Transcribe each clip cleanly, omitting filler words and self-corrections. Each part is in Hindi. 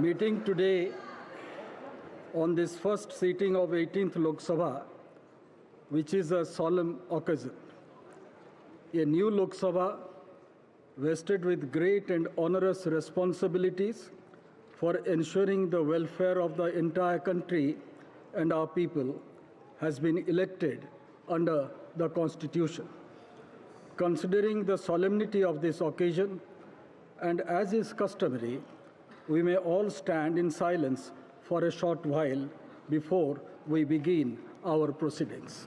Meeting today on this first sitting of 18th Lok Sabha, which is a solemn occasion. A new Lok Sabha vested with great and onerous responsibilities for ensuring the welfare of the entire country and our people has been elected under the Constitution. Considering the solemnity of this occasion, and as is customary, we may all stand in silence for a short while before we begin our proceedings.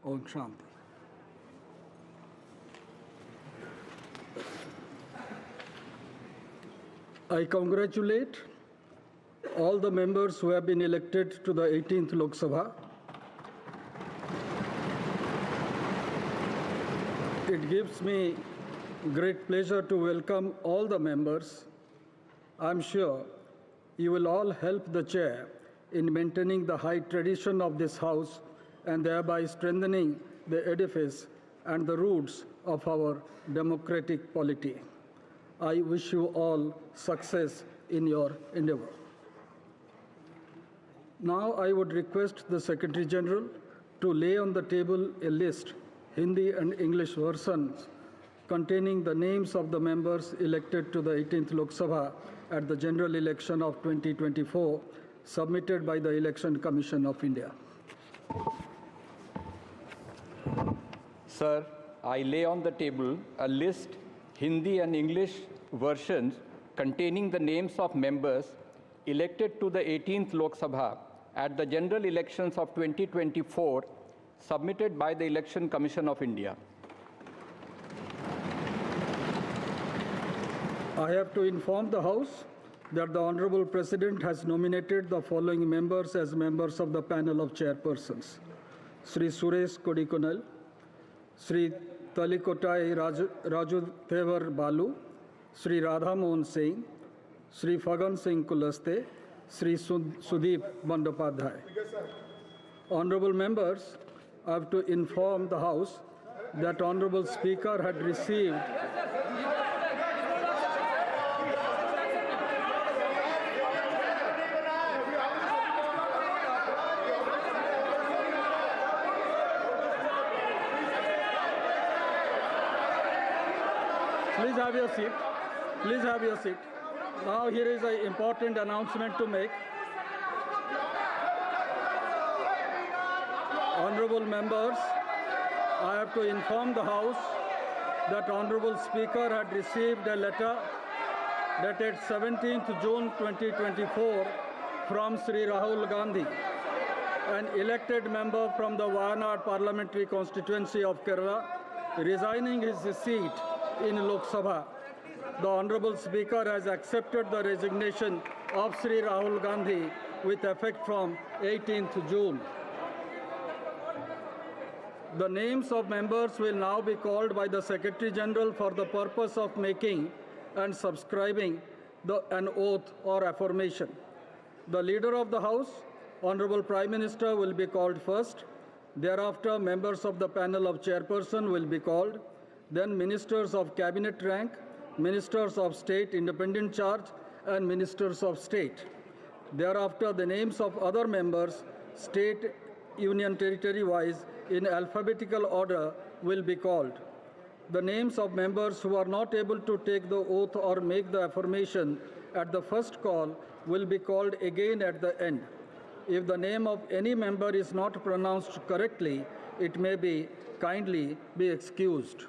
Om Shanti. I congratulate all the members who have been elected to the 18th Lok Sabha. It gives me great pleasure to welcome all the members. I'm sure you will all help the chair in maintaining the high tradition of this house and thereby strengthening the edifice and the roots of our democratic polity. I wish you all success in your endeavor. Now I would request the Secretary General to lay on the table a list, Hindi and English versions, containing the names of the members elected to the 18th Lok Sabha at the general election of 2024, submitted by the Election Commission of India. Sir, I lay on the table a list, Hindi and English versions containing the names of members elected to the 18th Lok Sabha at the general elections of 2024, submitted by the Election Commission of India. I have to inform the House that the Honorable President has nominated the following members as members of the panel of chairpersons: Sri Suresh Kodikonal, Sri Talikotai Raju Thevar Balu, Sri Radha Mohan Singh, Sri Fagan Singh Kulaste, Sri Sudeep Bandopadhyay. Honorable members, I have to inform the House that Honorable Speaker had received Please have your seat. Please have your seat. Now here is an important announcement to make. Honorable members, I have to inform the House that Honorable Speaker had received a letter dated 17th June 2024 from Sri Rahul Gandhi, an elected member from the Wayanad parliamentary constituency of Kerala, resigning his seat in Lok Sabha. The Honorable Speaker has accepted the resignation of Sri Rahul Gandhi with effect from 18th June. The names of members will now be called by the Secretary General for the purpose of making and subscribing an oath or affirmation. The Leader of the House, Honorable Prime Minister, will be called first. Thereafter, members of the panel of chairperson will be called. Then ministers of cabinet rank, ministers of state independent charge, and ministers of state. Thereafter, the names of other members, state, union territory wise, in alphabetical order will be called. The names of members who are not able to take the oath or make the affirmation at the first call will be called again at the end. If the name of any member is not pronounced correctly, it may be kindly be excused.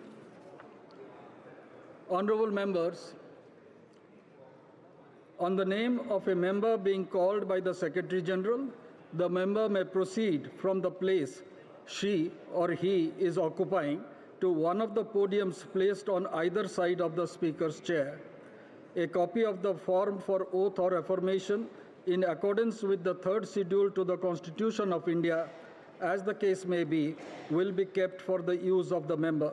Honorable members, on the name of a member being called by the Secretary General, the member may proceed from the place she or he is occupying to one of the podiums placed on either side of the Speaker's chair. A copy of the form for oath or affirmation in accordance with the third schedule to the Constitution of India, as the case may be, will be kept for the use of the member.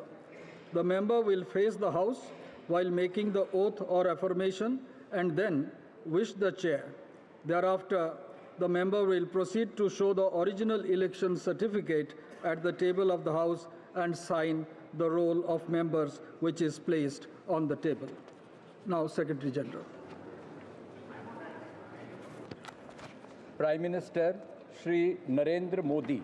The member will face the House while making the oath or affirmation and then wish the chair. Thereafter, the member will proceed to show the original election certificate at the table of the House and sign the roll of members which is placed on the table. Now, Secretary General. Prime Minister Shri Narendra Modi.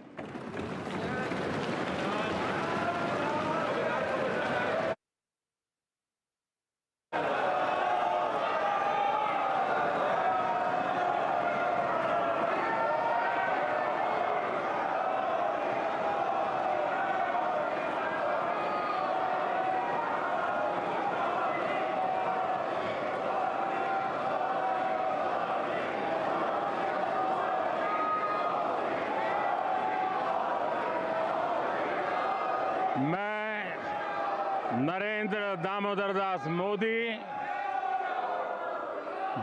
मैं नरेंद्र दामोदर दास मोदी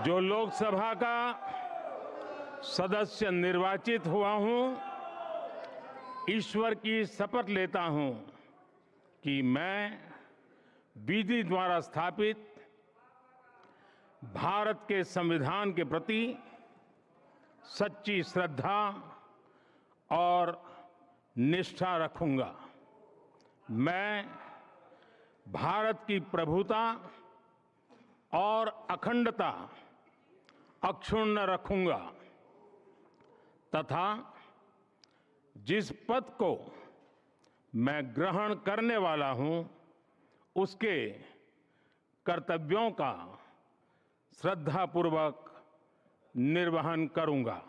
जो लोकसभा का सदस्य निर्वाचित हुआ हूं, ईश्वर की शपथ लेता हूं कि मैं विधि द्वारा स्थापित भारत के संविधान के प्रति सच्ची श्रद्धा और निष्ठा रखूंगा। मैं भारत की प्रभुता और अखंडता अक्षुण्ण रखूंगा तथा जिस पद को मैं ग्रहण करने वाला हूं, उसके कर्तव्यों का श्रद्धापूर्वक निर्वहन करूंगा।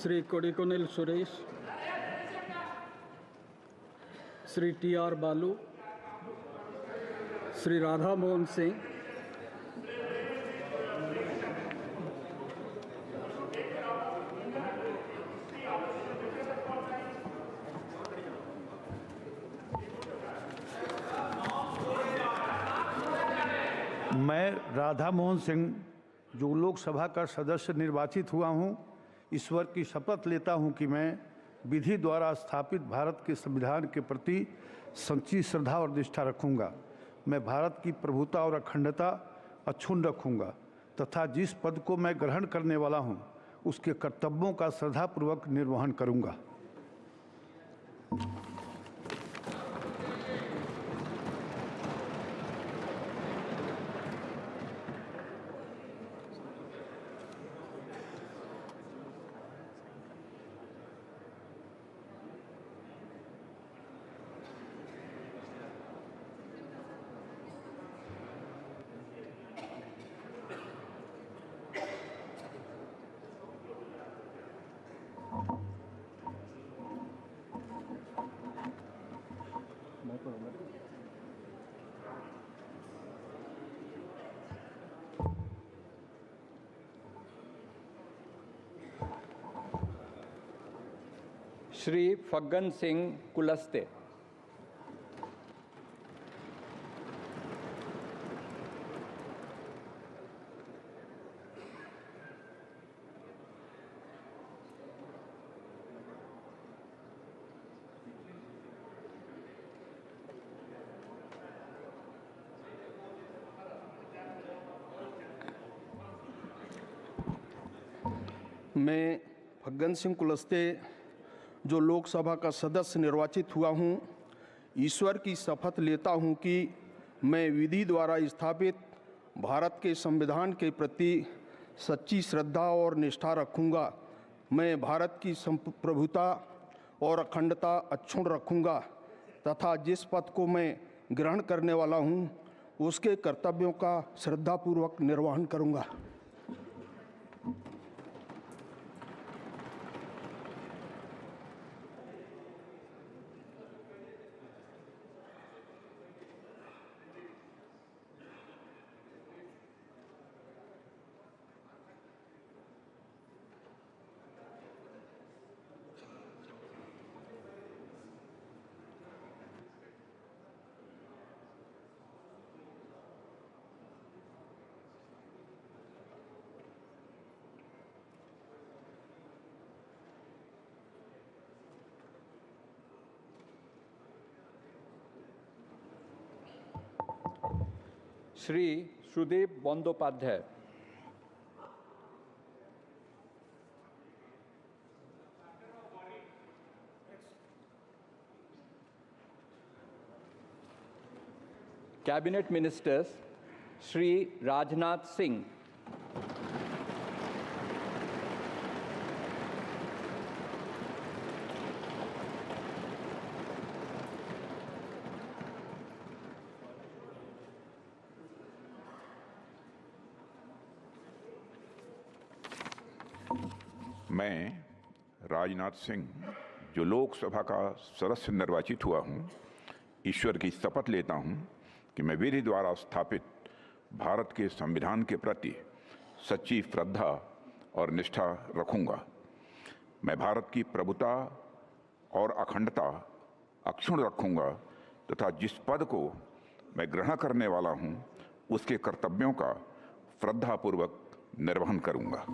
Sri Kodikonil Suresh, Sri T.R. Balu, Sri Radha Mohan Singh, मैं राधा मोहन सिंह जो लोकसभा का सदस्य निर्वाचित हुआ हूं, ईश्वर की शपथ लेता हूं कि मैं विधि द्वारा स्थापित भारत के संविधान के प्रति सच्ची श्रद्धा और निष्ठा रखूंगा। मैं भारत की प्रभुता और अखंडता अक्षुण्ण रखूंगा तथा जिस पद को मैं ग्रहण करने वाला हूं, उसके कर्तव्यों का श्रद्धापूर्वक निर्वहन करूंगा। Shri Faggan Singh Kulaste. मैं फग्गन सिंह कुलस्ते जो लोकसभा का सदस्य निर्वाचित हुआ हूं, ईश्वर की शपथ लेता हूं कि मैं विधि द्वारा स्थापित भारत के संविधान के प्रति सच्ची श्रद्धा और निष्ठा रखूंगा मैं भारत की प्रभुता और अखंडता अक्षुण्ण रखूंगा तथा जिस पद को मैं ग्रहण करने वाला हूं, उसके कर्तव्यों का श्रद्धापूर्वक निर्वहन करूंगा। श्री सुदेव बंदोपाध्याय। कैबिनेट मिनिस्टर्स श्री राजनाथ सिंह, मैं राजनाथ सिंह, जो लोकसभा का सदस्य निर्वाचित हुआ हूं, ईश्वर की शपथ लेता हूं कि मैं विधि द्वारा स्थापित भारत के संविधान के प्रति सच्ची श्रद्धा और निष्ठा रखूंगा। मैं भारत की प्रभुता और अखंडता अक्षुण्ण रखूंगा तथा जिस पद को मैं ग्रहण करने वाला हूं, उसके कर्तव्यों का श्रद्धापूर्वक निर्वहन करूंगा।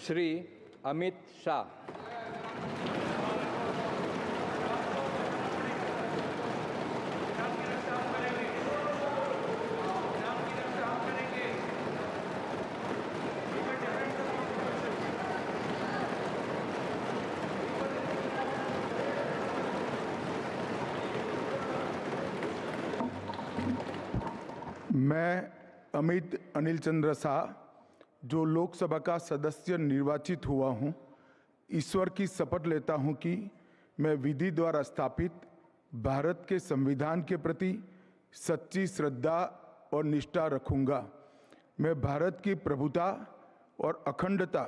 श्री अमित शाह। मैं अमित अनिल चंद्र शाह, जो लोकसभा का सदस्य निर्वाचित हुआ हूं, ईश्वर की शपथ लेता हूं कि मैं विधि द्वारा स्थापित भारत के संविधान के प्रति सच्ची श्रद्धा और निष्ठा रखूंगा। मैं भारत की प्रभुता और अखंडता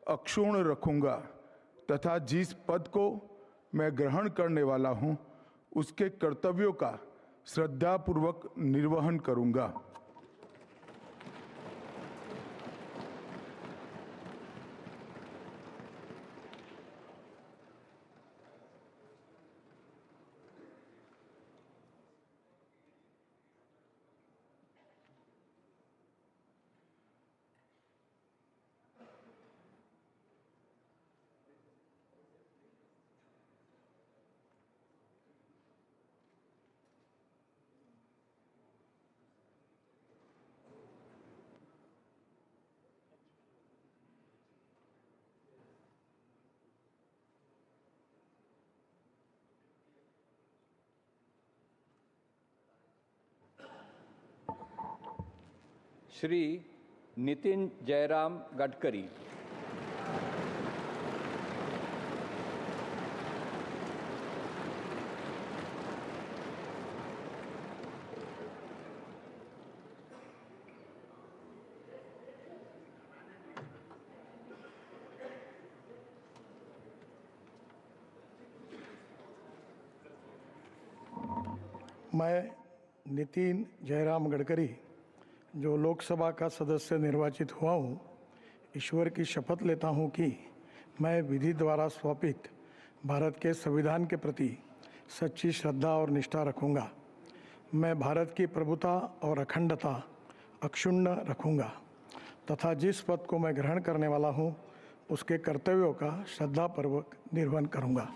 अक्षुण्ण रखूंगा तथा जिस पद को मैं ग्रहण करने वाला हूं, उसके कर्तव्यों का श्रद्धापूर्वक निर्वहन करूंगा। श्री नितिन जयराम गडकरी। मैं नितिन जयराम गडकरी, जो लोकसभा का सदस्य निर्वाचित हुआ हूँ, ईश्वर की शपथ लेता हूँ कि मैं विधि द्वारा स्थापित भारत के संविधान के प्रति सच्ची श्रद्धा और निष्ठा रखूँगा। मैं भारत की प्रभुता और अखंडता अक्षुण्ण रखूँगा तथा जिस पद को मैं ग्रहण करने वाला हूँ उसके कर्तव्यों का श्रद्धापूर्वक निर्वहन करूँगा।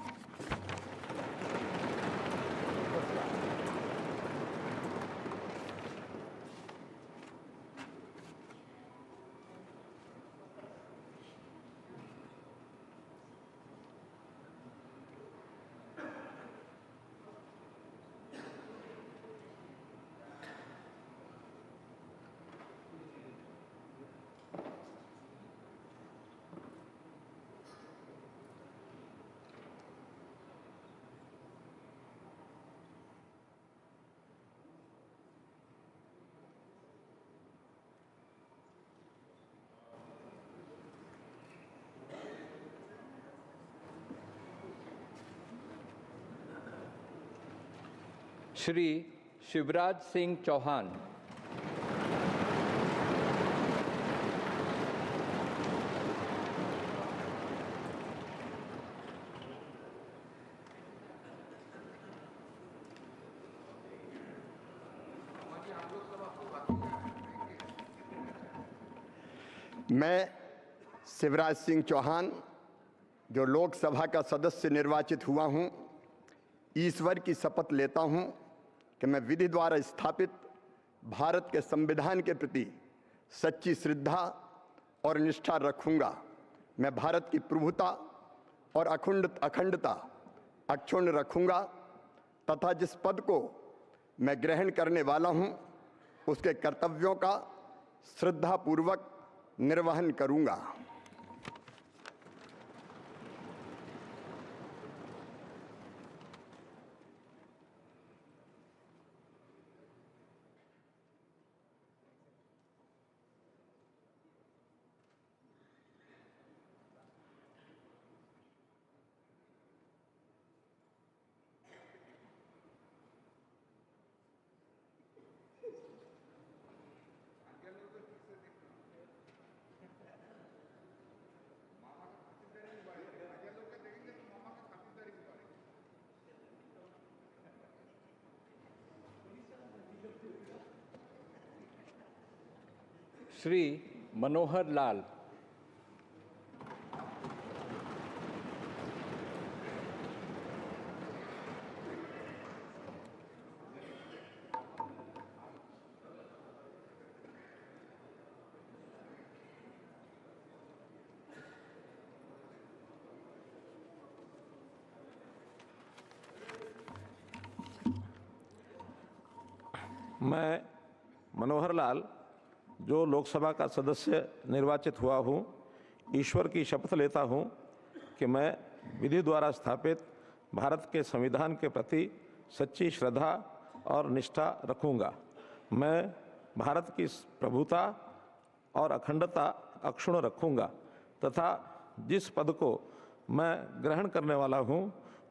श्री शिवराज सिंह चौहान। मैं शिवराज सिंह चौहान जो लोकसभा का सदस्य निर्वाचित हुआ हूं, ईश्वर की शपथ लेता हूं कि मैं विधि द्वारा स्थापित भारत के संविधान के प्रति सच्ची श्रद्धा और निष्ठा रखूंगा। मैं भारत की प्रभुता और अखंडता अक्षुण्ण रखूंगा तथा जिस पद को मैं ग्रहण करने वाला हूं उसके कर्तव्यों का श्रद्धापूर्वक निर्वहन करूंगा। श्री मनोहर लाल। मैं मनोहर लाल जो लोकसभा का सदस्य निर्वाचित हुआ हूँ, ईश्वर की शपथ लेता हूँ कि मैं विधि द्वारा स्थापित भारत के संविधान के प्रति सच्ची श्रद्धा और निष्ठा रखूँगा। मैं भारत की प्रभुता और अखंडता अक्षुण्ण रखूँगा तथा जिस पद को मैं ग्रहण करने वाला हूँ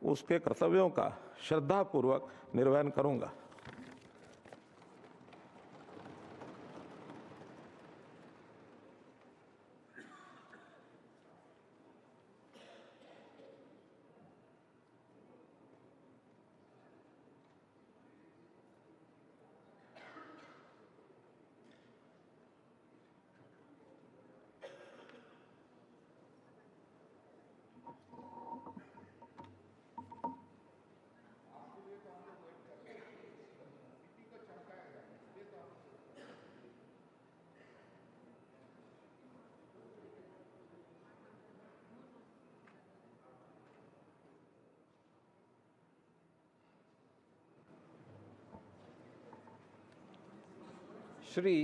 उसके कर्तव्यों का श्रद्धापूर्वक निर्वहन करूँगा। श्री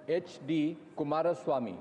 HD कुमारस्वामी।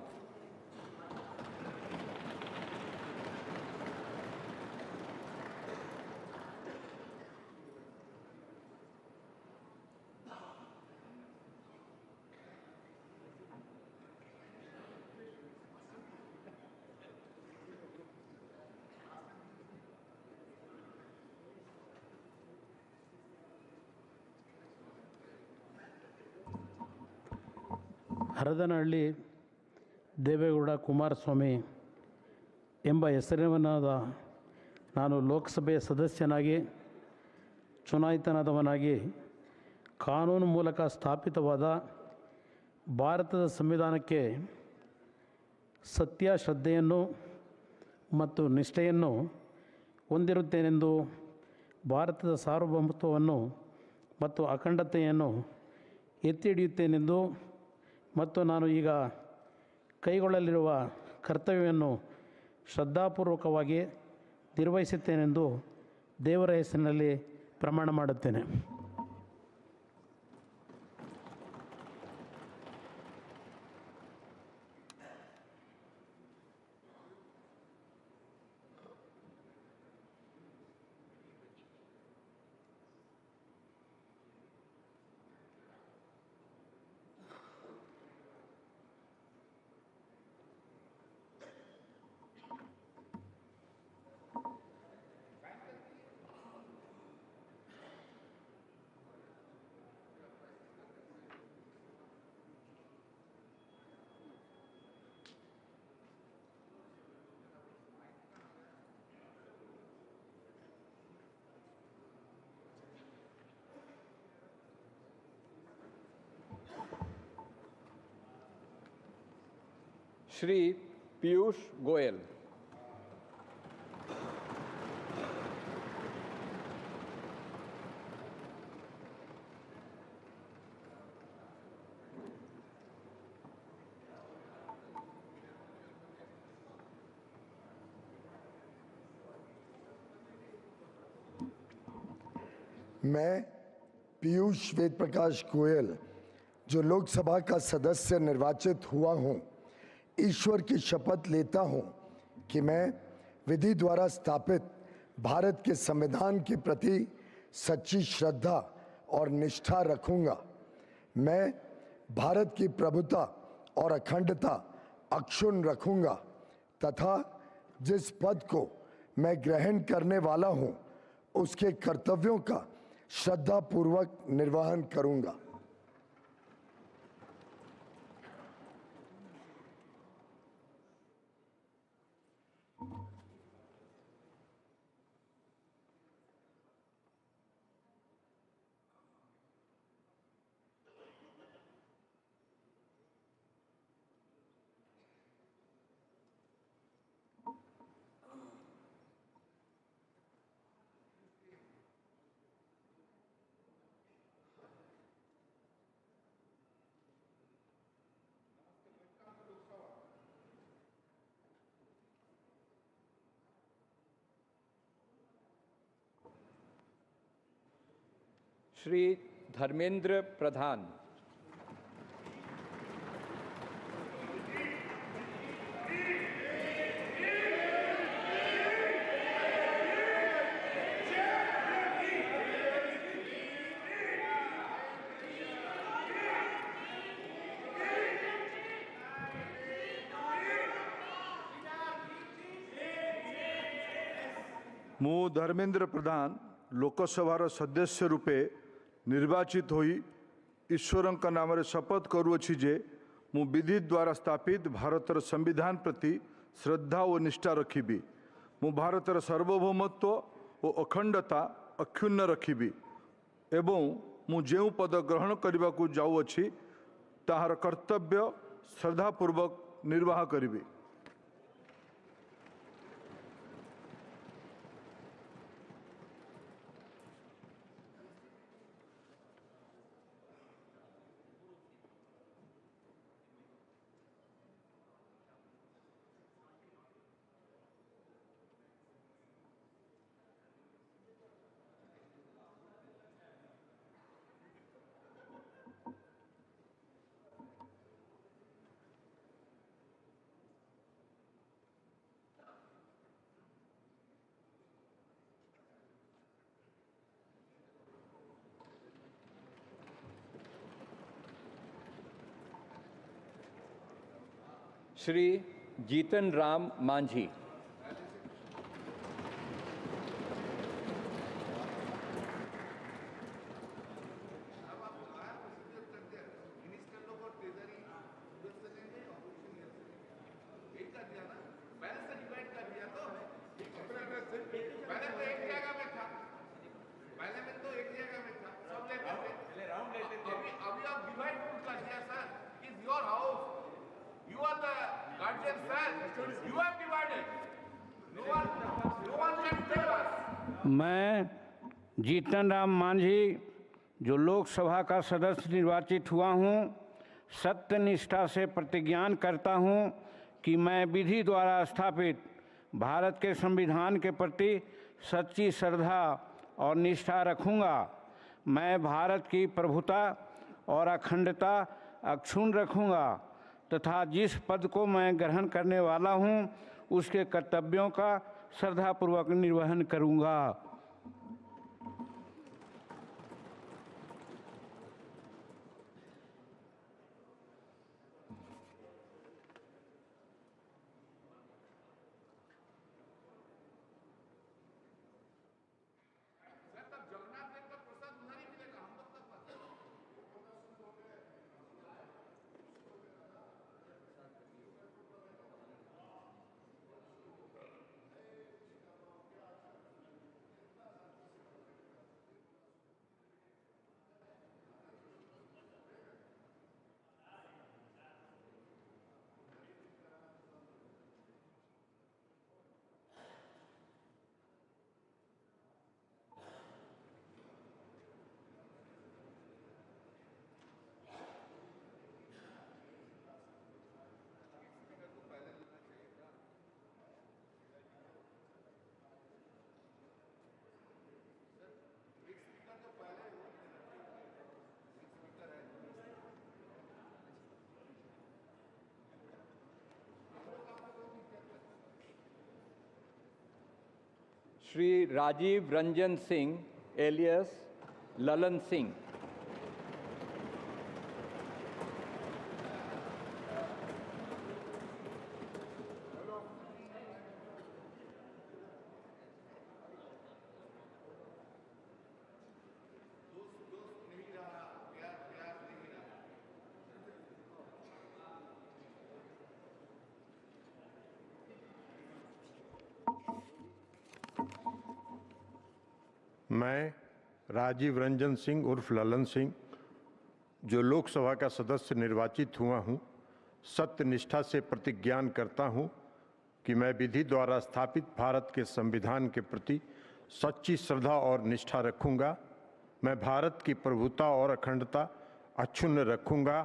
ಹರದನಹಳ್ಳಿ ದೇವೇಗೌಡ ಕುಮಾರಸ್ವಾಮಿ ಎಂಬ ಹೆಸರಿನವನಾದ ನಾನು ಲೋಕಸಭೆಯ ಸದಸ್ಯನಾಗಿ ಚುನಾಯಿತನಾದವನಾಗಿ ಕಾನೂನು ಮೂಲಕ ಸ್ಥಾಪಿತವಾದ ಭಾರತದ ಸಂವಿಧಾನಕ್ಕೆ ಸತ್ಯ ಶ್ರದ್ಧೆಯನ್ನು ಮತ್ತು ನಿಷ್ಠೆಯನ್ನು ಹೊಂದಿರುತ್ತೇನೆಂದು ಭಾರತದ ಸಾರ್ವಭೌಮತ್ವವನ್ನು ಮತ್ತು ಅಖಂಡತೆಯನ್ನು ಎತ್ತಿ ಹಿಡಿಯುತ್ತೇನೆಂದು ಮತ್ತು ನಾನು ಈಗ ಕೈಗೊಳ್ಳಲಿರುವ ಕರ್ತವ್ಯವನ್ನು ಶ್ರದ್ಧಾಪೂರ್ವಕವಾಗಿ ನಿರ್ವಹಿಸುತ್ತೇನೆಂದು ದೇವರ ಹೆಸರಿನಲ್ಲಿ ಪ್ರಮಾಣ ಮಾಡುತ್ತೇನೆ. श्री पीयूष गोयल। मैं पीयूष वेद प्रकाश गोयल जो लोकसभा का सदस्य निर्वाचित हुआ हूं, ईश्वर की शपथ लेता हूं कि मैं विधि द्वारा स्थापित भारत के संविधान के प्रति सच्ची श्रद्धा और निष्ठा रखूंगा। मैं भारत की प्रभुता और अखंडता अक्षुण्ण रखूंगा तथा जिस पद को मैं ग्रहण करने वाला हूं, उसके कर्तव्यों का श्रद्धापूर्वक निर्वहन करूंगा। श्री धर्मेंद्र प्रधान। ମୁଁ ଧର୍ମେନ୍ଦ୍ର ପ୍ରଧାନ ଲୋକସଭାର ସଦସ୍ୟ ରୂପେ ନିର୍ବାଚିତ ହୋଇ ଈଶ୍ୱରଙ୍କ ନାମରେ ଶପଥ କରୁଅଛି ଯେ ମୁଁ ବିଧି ଦ୍ୱାରା ସ୍ଥାପିତ ଭାରତର ସମ୍ବିଧାନ ପ୍ରତି ଶ୍ରଦ୍ଧା ଓ ନିଷ୍ଠା ରଖିବି। ମୁଁ ଭାରତର ସାର୍ବଭୌମତ୍ୱ ଓ ଅଖଣ୍ଡତା ଅକ୍ଷୁଣ୍ଣ ରଖିବି ଏବଂ ମୁଁ ଯେଉଁ ପଦ ଗ୍ରହଣ କରିବାକୁ ଯାଉଅଛି ତାହାର କର୍ତ୍ତବ୍ୟ ଶ୍ରଦ୍ଧାପୂର୍ବକ ନିର୍ବାହ କରିବି। श्री जीतन राम मांझी। मैं जीतन राम मांझी जो लोकसभा का सदस्य निर्वाचित हुआ हूँ सत्यनिष्ठा से प्रतिज्ञान करता हूँ कि मैं विधि द्वारा स्थापित भारत के संविधान के प्रति सच्ची श्रद्धा और निष्ठा रखूँगा। मैं भारत की प्रभुता और अखंडता अक्षुण्ण रखूँगा तथा जिस पद को मैं ग्रहण करने वाला हूँ उसके कर्तव्यों का श्रद्धापूर्वक निर्वहन करूँगा। श्री राजीव रंजन सिंह एलियस ललन सिंह। मैं राजीव रंजन सिंह उर्फ ललन सिंह जो लोकसभा का सदस्य निर्वाचित हुआ हूँ सत्यनिष्ठा से प्रतिज्ञान करता हूँ कि मैं विधि द्वारा स्थापित भारत के संविधान के प्रति सच्ची श्रद्धा और निष्ठा रखूँगा। मैं भारत की प्रभुता और अखंडता अक्षुण्ण रखूँगा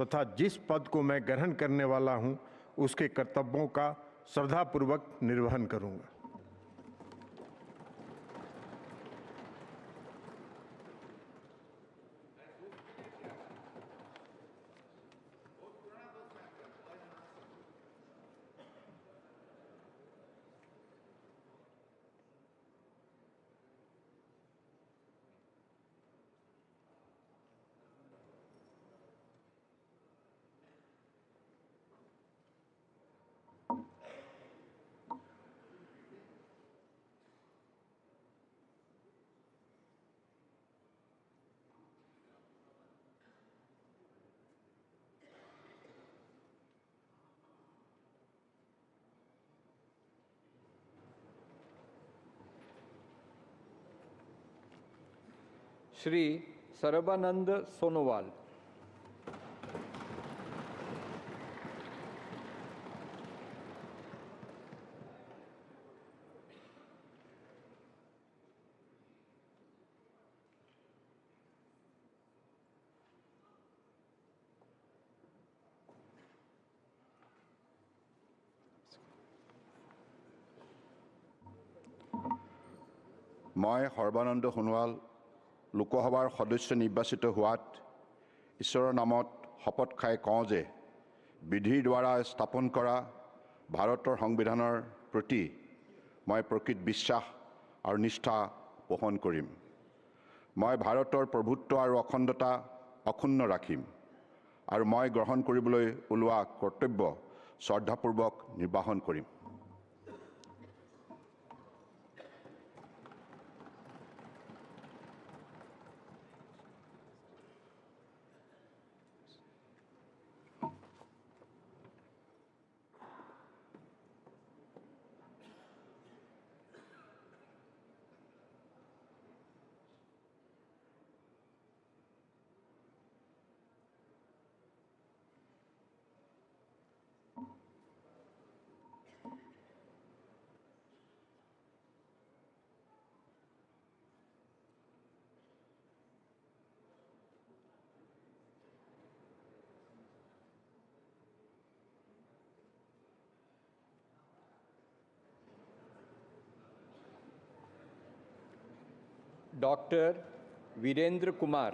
तथा जिस पद को मैं ग्रहण करने वाला हूँ उसके कर्तव्यों का श्रद्धापूर्वक निर्वहन करूँगा। श्री सर्बानंद सोनोवाल। मैं सर्बानंद सोनोवाल लोकसभार सदस्य निर्वाचित होवात ईश्वৰৰ नामत शपथ खाई कওঁ जे विधिर द्वारा स्थापन करा भारतर संविधाনৰ प्रति मैं प्रकृत विश्वास और निष्ठा पोषण करिम। मैं भारतर प्रभुत्व और अखंडता अक्षुण्ण राखिम और मैं ग्रहण কৰিবলৈ ওলোৱা कर्तव्य श्रद्धापूर्वक निर्वाहन करिम। Dr. Virendra Kumar.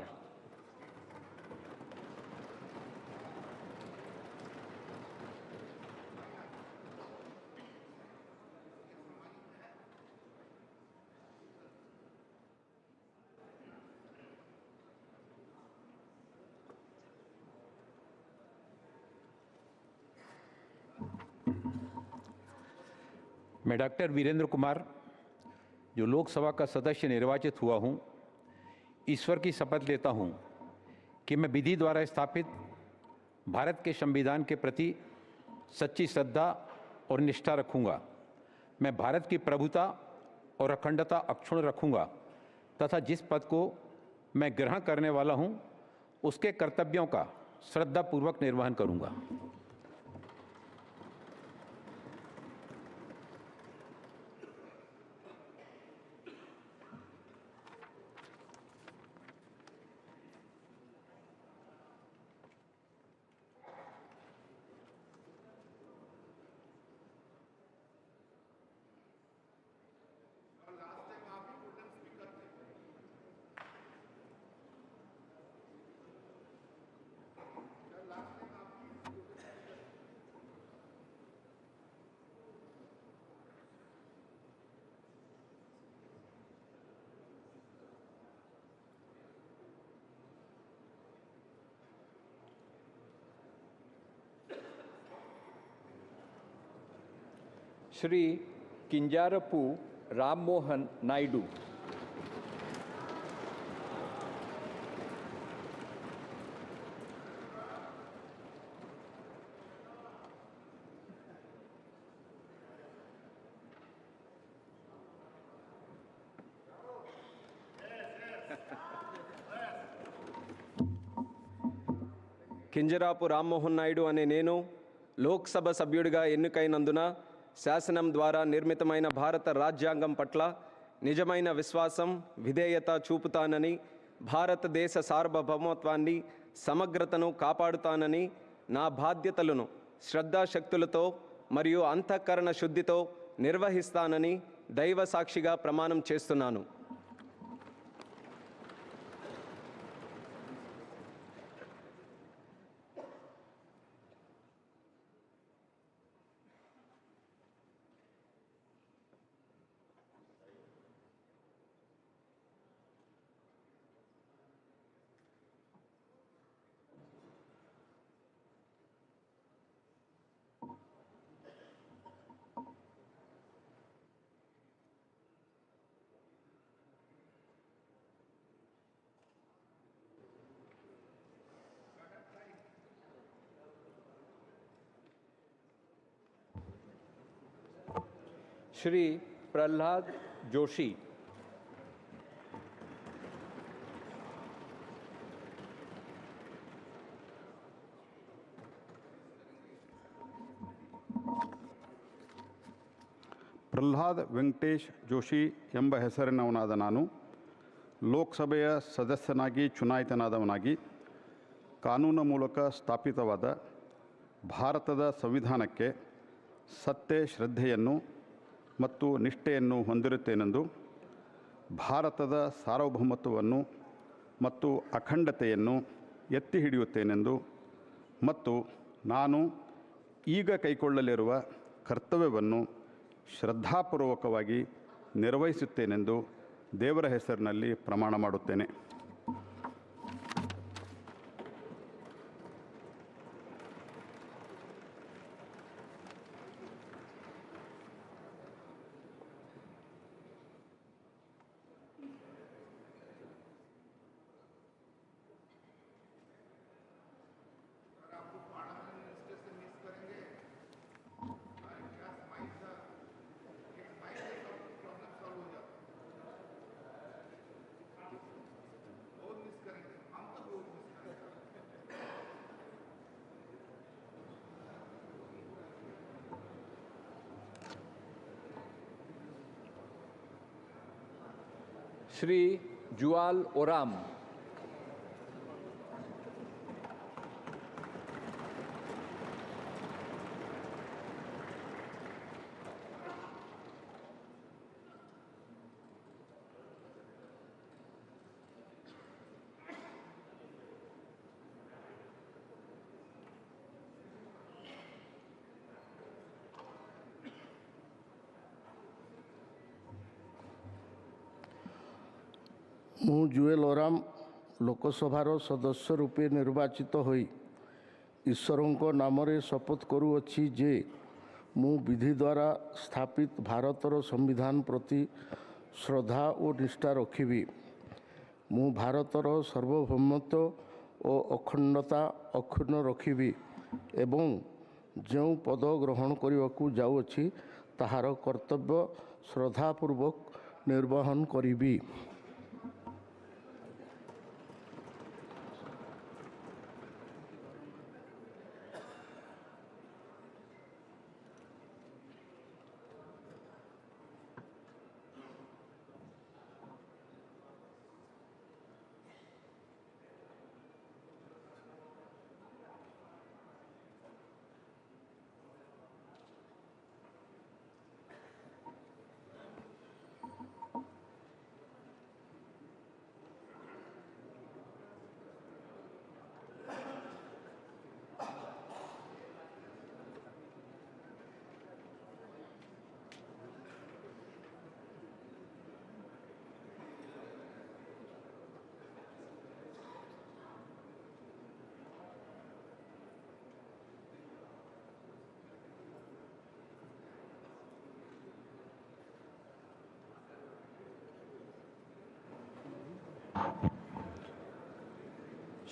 मैं डॉक्टर वीरेंद्र कुमार जो लोकसभा का सदस्य निर्वाचित हुआ हूं, ईश्वर की शपथ लेता हूं कि मैं विधि द्वारा स्थापित भारत के संविधान के प्रति सच्ची श्रद्धा और निष्ठा रखूंगा। मैं भारत की प्रभुता और अखंडता अक्षुण्ण रखूंगा तथा जिस पद को मैं ग्रहण करने वाला हूं, उसके कर्तव्यों का श्रद्धापूर्वक निर्वहन करूंगा। श्री किंजारपू राम मोहन नायडू। కింజరాపు రామ్మోహన్ నాయుడు అనే నేను లోక్సభ సభ్యుడిగా ఎన్నికైనందున శాసనం ద్వారా నిర్మితమైన భారత రాజ్యాంగం పట్ల నిజమైన విశ్వాసం, విధేయత చూపుతానని, భారతదేశ సార్వభౌమత్వాన్ని, సమగ్రతను కాపాడుతానని, నా బాధ్యతలను శ్రద్ధాశక్తులతో మరియు అంతఃకరణ శుద్ధితో నిర్వహిస్తానని దైవ సాక్షిగా ప్రమాణం చేస్తున్నాను. श्री प्रहलाद जोशी। ಪ್ರಹ್ಲಾದ್ ವೆಂಕಟೇಶ್ ಜೋಶಿ ಎಂಬ ಹೆಸರಿನವನಾದ ನಾನು ಲೋಕಸಭೆಯ ಸದಸ್ಯನಾಗಿ ಚುನಾಯಿತನಾದವನಾಗಿ ಕಾನೂನು ಮೂಲಕ ಸ್ಥಾಪಿತವಾದ ಭಾರತದ ಸಂವಿಧಾನಕ್ಕೆ ಸತ್ಯ ಶ್ರದ್ಧೆಯನ್ನು ಮತ್ತು ನಿಷ್ಠೆಯನ್ನು ಹೊಂದಿರುತ್ತೇನೆಂದು, ಭಾರತದ ಸಾರ್ವಭೌಮತ್ವವನ್ನು ಮತ್ತು ಅಖಂಡತೆಯನ್ನು ಎತ್ತಿ ಹಿಡಿಯುತ್ತೇನೆಂದು ಮತ್ತು ನಾನು ಈಗ ಕೈಗೊಳ್ಳಲಿರುವ ಕರ್ತವ್ಯವನ್ನು ಶ್ರದ್ಧಾಪೂರ್ವಕವಾಗಿ ನಿರ್ವಹಿಸುತ್ತೇನೆಂದು ದೇವರ ಹೆಸರಿನಲ್ಲಿ ಪ್ರಮಾಣ ಮಾಡುತ್ತೇನೆ. श्री जुआल ओराम। ମୁଁ ଜୁଏଲ ଓରାମ ଲୋକସଭାର ସଦସ୍ୟ ରୂପେ ନିର୍ବାଚିତ ହୋଇ ଈଶ୍ୱରଙ୍କ ନାମରେ ଶପଥ କରୁଅଛି ଯେ ମୁଁ ବିଧି ଦ୍ୱାରା ସ୍ଥାପିତ ଭାରତର ସମ୍ବିଧାନ ପ୍ରତି ଶ୍ରଦ୍ଧା ଓ ନିଷ୍ଠା ରଖିବି। ମୁଁ ଭାରତର ସାର୍ବଭୌମତ୍ୱ ଓ ଅଖଣ୍ଡତା ଅକ୍ଷୁଣ୍ଣ ରଖିବି ଏବଂ ଯେଉଁ ପଦ ଗ୍ରହଣ କରିବାକୁ ଯାଉଅଛି ତାହାର କର୍ତ୍ତବ୍ୟ ଶ୍ରଦ୍ଧାପୂର୍ବକ ନିର୍ବାହନ କରିବି।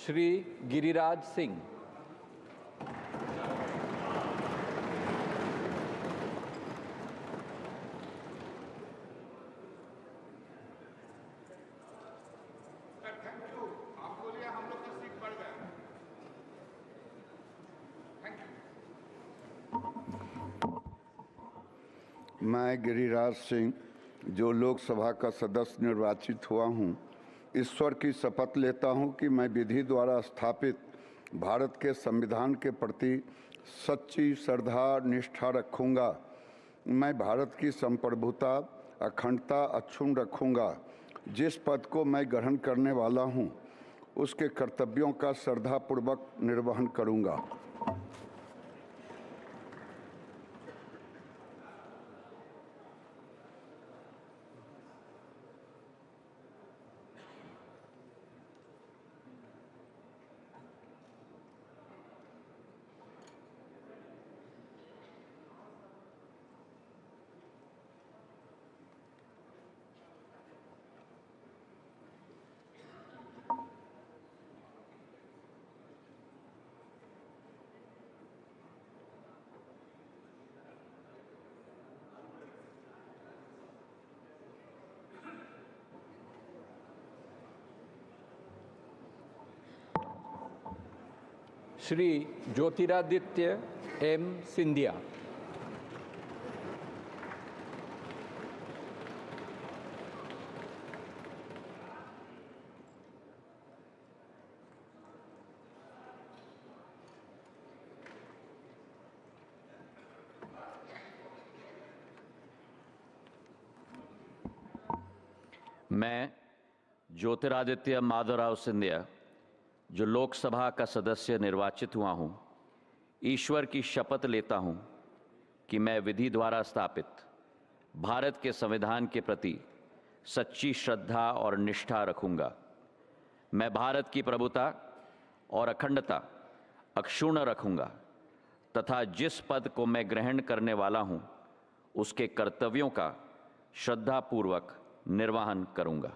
श्री गिरिराज सिंह। मैं गिरिराज सिंह जो लोकसभा का सदस्य निर्वाचित हुआ हूँ, ईश्वर की शपथ लेता हूँ कि मैं विधि द्वारा स्थापित भारत के संविधान के प्रति सच्ची श्रद्धा निष्ठा रखूँगा। मैं भारत की संप्रभुता अखंडता अक्षुण्ण रखूँगा। जिस पद को मैं ग्रहण करने वाला हूँ उसके कर्तव्यों का श्रद्धापूर्वक निर्वहन करूँगा। श्री ज्योतिरादित्य एम सिंधिया। मैं ज्योतिरादित्य माधवराव सिंधिया जो लोकसभा का सदस्य निर्वाचित हुआ हूँ, ईश्वर की शपथ लेता हूँ कि मैं विधि द्वारा स्थापित भारत के संविधान के प्रति सच्ची श्रद्धा और निष्ठा रखूँगा। मैं भारत की प्रभुता और अखंडता अक्षुण्ण रखूँगा तथा जिस पद को मैं ग्रहण करने वाला हूँ उसके कर्तव्यों का श्रद्धापूर्वक निर्वहन करूँगा।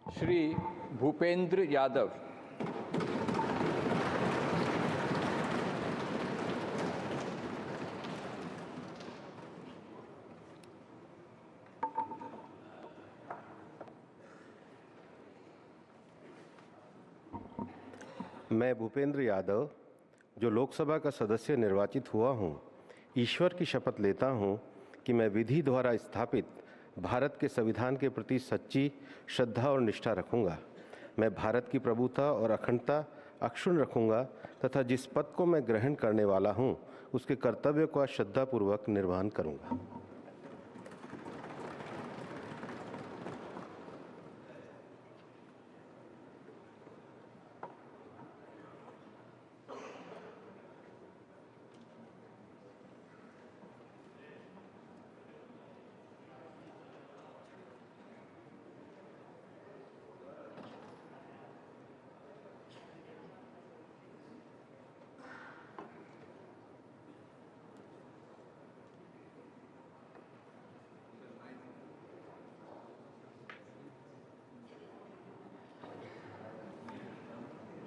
श्री भूपेंद्र यादव। मैं भूपेंद्र यादव जो लोकसभा का सदस्य निर्वाचित हुआ हूँ, ईश्वर की शपथ लेता हूँ कि मैं विधि द्वारा स्थापित भारत के संविधान के प्रति सच्ची श्रद्धा और निष्ठा रखूँगा। मैं भारत की प्रभुता और अखंडता अक्षुण्ण रखूँगा तथा जिस पद को मैं ग्रहण करने वाला हूँ उसके कर्तव्यों का श्रद्धापूर्वक निर्वहन करूँगा।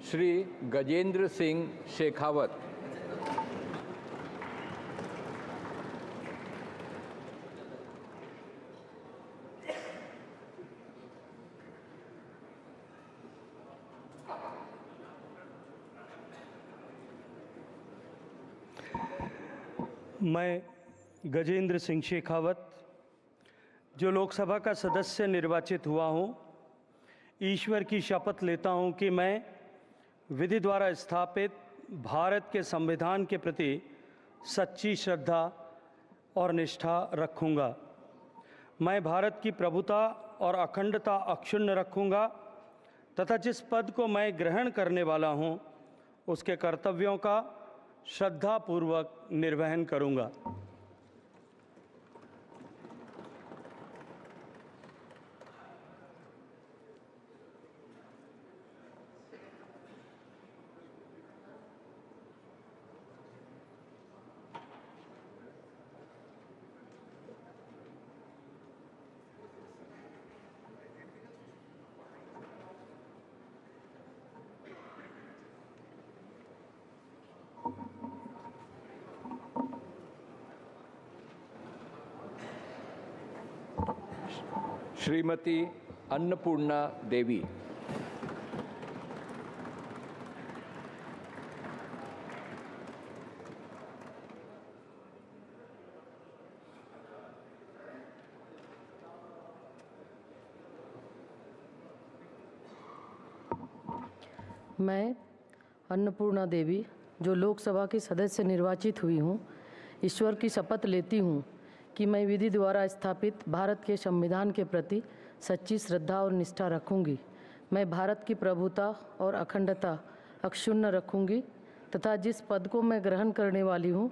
श्री गजेंद्र सिंह शेखावत। मैं गजेंद्र सिंह शेखावत, जो लोकसभा का सदस्य निर्वाचित हुआ हूँ, ईश्वर की शपथ लेता हूँ कि मैं विधि द्वारा स्थापित भारत के संविधान के प्रति सच्ची श्रद्धा और निष्ठा रखूँगा। मैं भारत की प्रभुता और अखंडता अक्षुण्ण रखूँगा तथा जिस पद को मैं ग्रहण करने वाला हूँ उसके कर्तव्यों का श्रद्धापूर्वक निर्वहन करूँगा। श्रीमती अन्नपूर्णा देवी। मैं अन्नपूर्णा देवी, जो लोकसभा की सदस्य निर्वाचित हुई हूँ, ईश्वर की शपथ लेती हूँ कि मैं विधि द्वारा स्थापित भारत के संविधान के प्रति सच्ची श्रद्धा और निष्ठा रखूंगी। मैं भारत की प्रभुता और अखंडता अक्षुण्ण रखूंगी तथा जिस पद को मैं ग्रहण करने वाली हूँ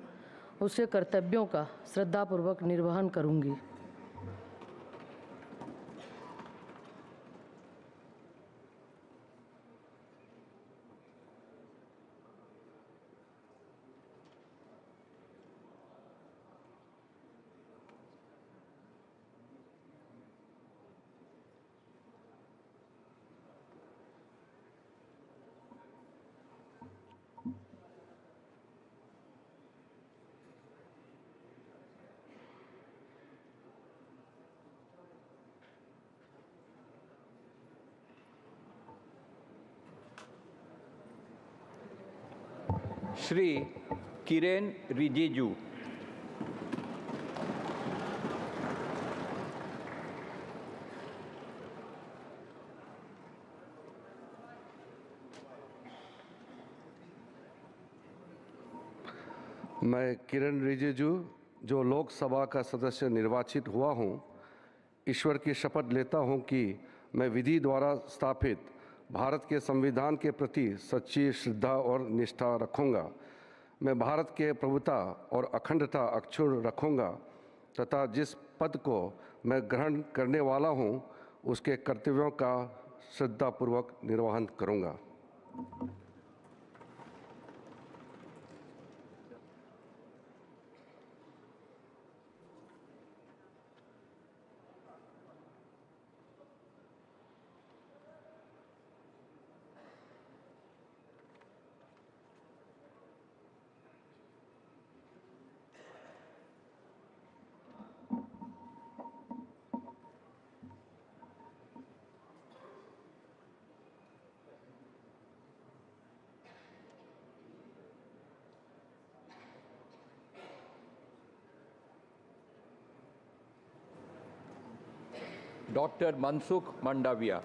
उसके कर्तव्यों का श्रद्धापूर्वक निर्वहन करूंगी। श्री किरेन रिजिजू। मैं किरण रिजिजू, जो लोकसभा का सदस्य निर्वाचित हुआ हूँ, ईश्वर की शपथ लेता हूँ कि मैं विधि द्वारा स्थापित भारत के संविधान के प्रति सच्ची श्रद्धा और निष्ठा रखूँगा। मैं भारत के प्रभुता और अखंडता अक्षुण्ण रखूँगा तथा जिस पद को मैं ग्रहण करने वाला हूँ उसके कर्तव्यों का श्रद्धापूर्वक निर्वहन करूँगा। Dr. Mansukh Mandavia.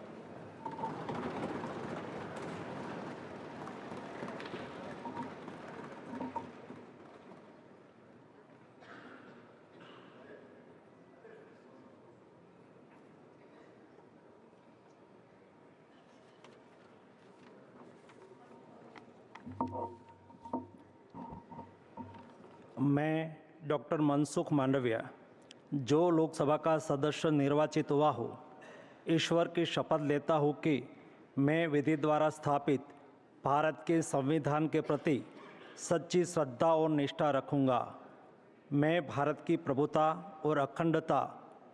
मैं डॉक्टर मनसुख मांडविया जो लोकसभा का सदस्य निर्वाचित हुआ हूँ, ईश्वर की शपथ लेता हूँ कि मैं विधि द्वारा स्थापित भारत के संविधान के प्रति सच्ची श्रद्धा और निष्ठा रखूँगा। मैं भारत की प्रभुता और अखंडता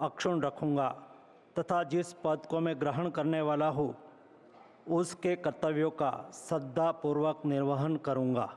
अक्षुण्ण रखूँगा तथा जिस पद को मैं ग्रहण करने वाला हूँ उसके कर्तव्यों का श्रद्धापूर्वक निर्वहन करूँगा।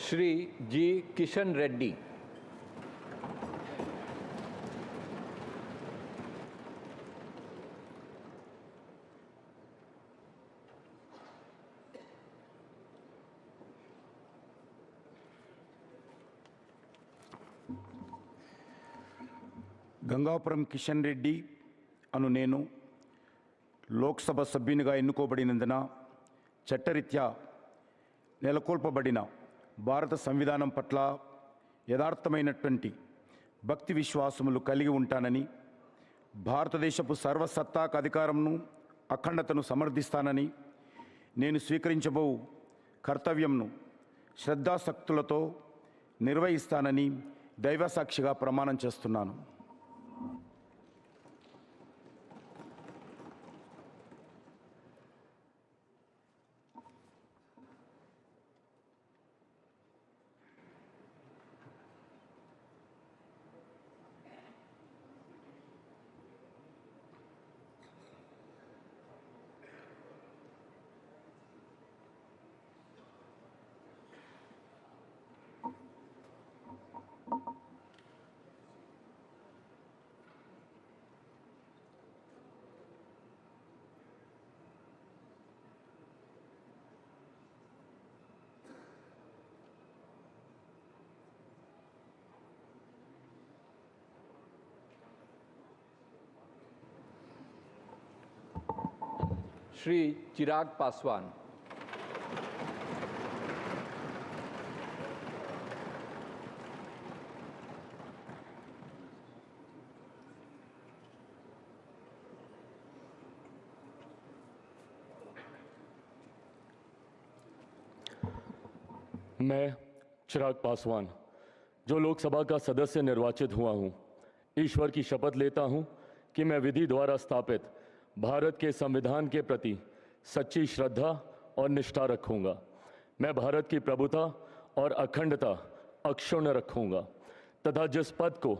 Shri G. Kishan Reddy. Gangapuram Kishan Reddy అను నేను లోక్సభ సభ్యునిగా ఎన్నుకోబడినందున చట్టరీత్యా నెలకొల్పబడిన భారత సంవిధానం పట్ల యథార్థమైనటువంటి భక్తి విశ్వాసములు కలిగి ఉంటానని, భారతదేశపు సర్వసత్తాక అధికారమును అఖండతను సమర్థిస్తానని, నేను స్వీకరించబో కర్తవ్యంను శ్రద్ధాశక్తులతో నిర్వహిస్తానని దైవసాక్షిగా ప్రమాణం చేస్తున్నాను. Shri Chirag Paswan. मैं चिराग पासवान जो लोकसभा का सदस्य निर्वाचित हुआ हूं, ईश्वर की शपथ लेता हूं कि मैं विधि द्वारा स्थापित भारत के संविधान के प्रति सच्ची श्रद्धा और निष्ठा रखूंगा। मैं भारत की प्रभुता और अखंडता अक्षुण्ण रखूंगा तथा जिस पद को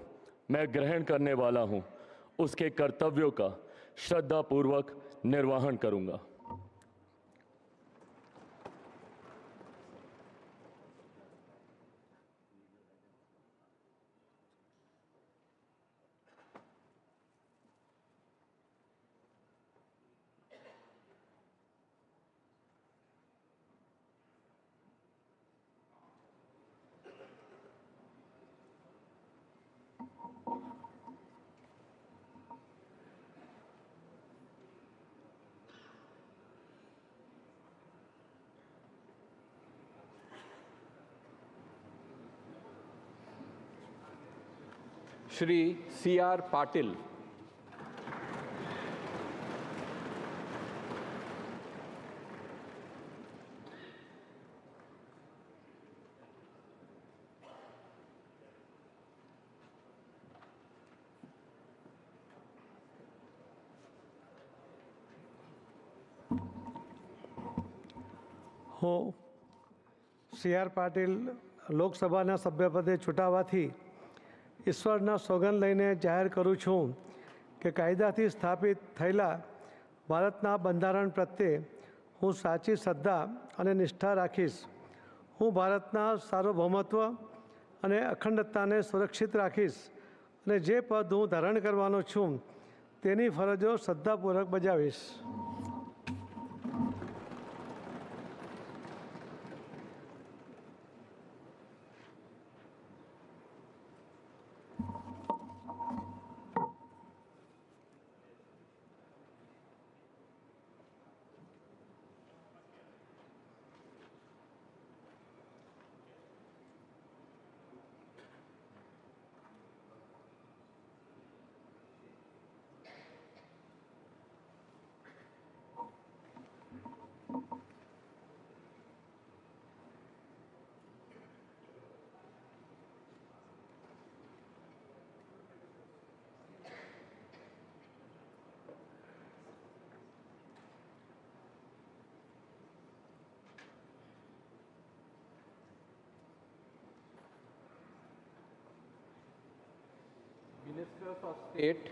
मैं ग्रहण करने वाला हूं उसके कर्तव्यों का श्रद्धापूर्वक निर्वहन करूंगा। Shri C.R. Patil. હું સી આર પાટીલ લોકસભાના સભ્યપદે ચૂંટાવાથી ઈશ્વરના સોગંદ લઈને જાહેર કરું છું કે કાયદાથી સ્થાપિત થયેલા ભારતના બંધારણ પ્રત્યે હું સાચી શ્રદ્ધા અને નિષ્ઠા રાખીશ. હું ભારતના સાર્વભૌમત્વ અને અખંડતાને સુરક્ષિત રાખીશ અને જે પદ હું ધારણ કરવાનો છું તેની ફરજો શ્રદ્ધાપૂર્વક બજાવીશ. Ministers of State,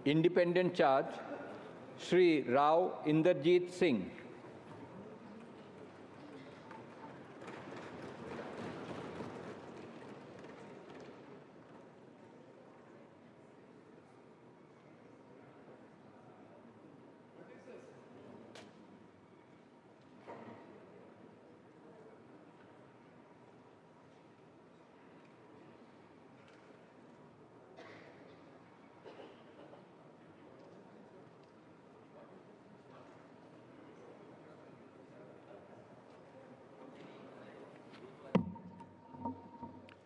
Independent Charge, Shri Rao Inderjeet Singh.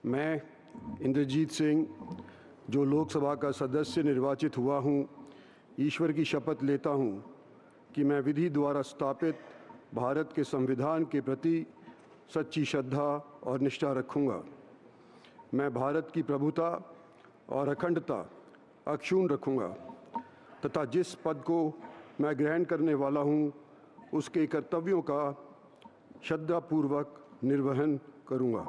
मैं इंद्रजीत सिंह जो लोकसभा का सदस्य निर्वाचित हुआ हूँ, ईश्वर की शपथ लेता हूँ कि मैं विधि द्वारा स्थापित भारत के संविधान के प्रति सच्ची श्रद्धा और निष्ठा रखूँगा. मैं भारत की प्रभुता और अखंडता अक्षुण्ण रखूँगा तथा जिस पद को मैं ग्रहण करने वाला हूँ उसके कर्तव्यों का श्रद्धापूर्वक निर्वहन करूँगा.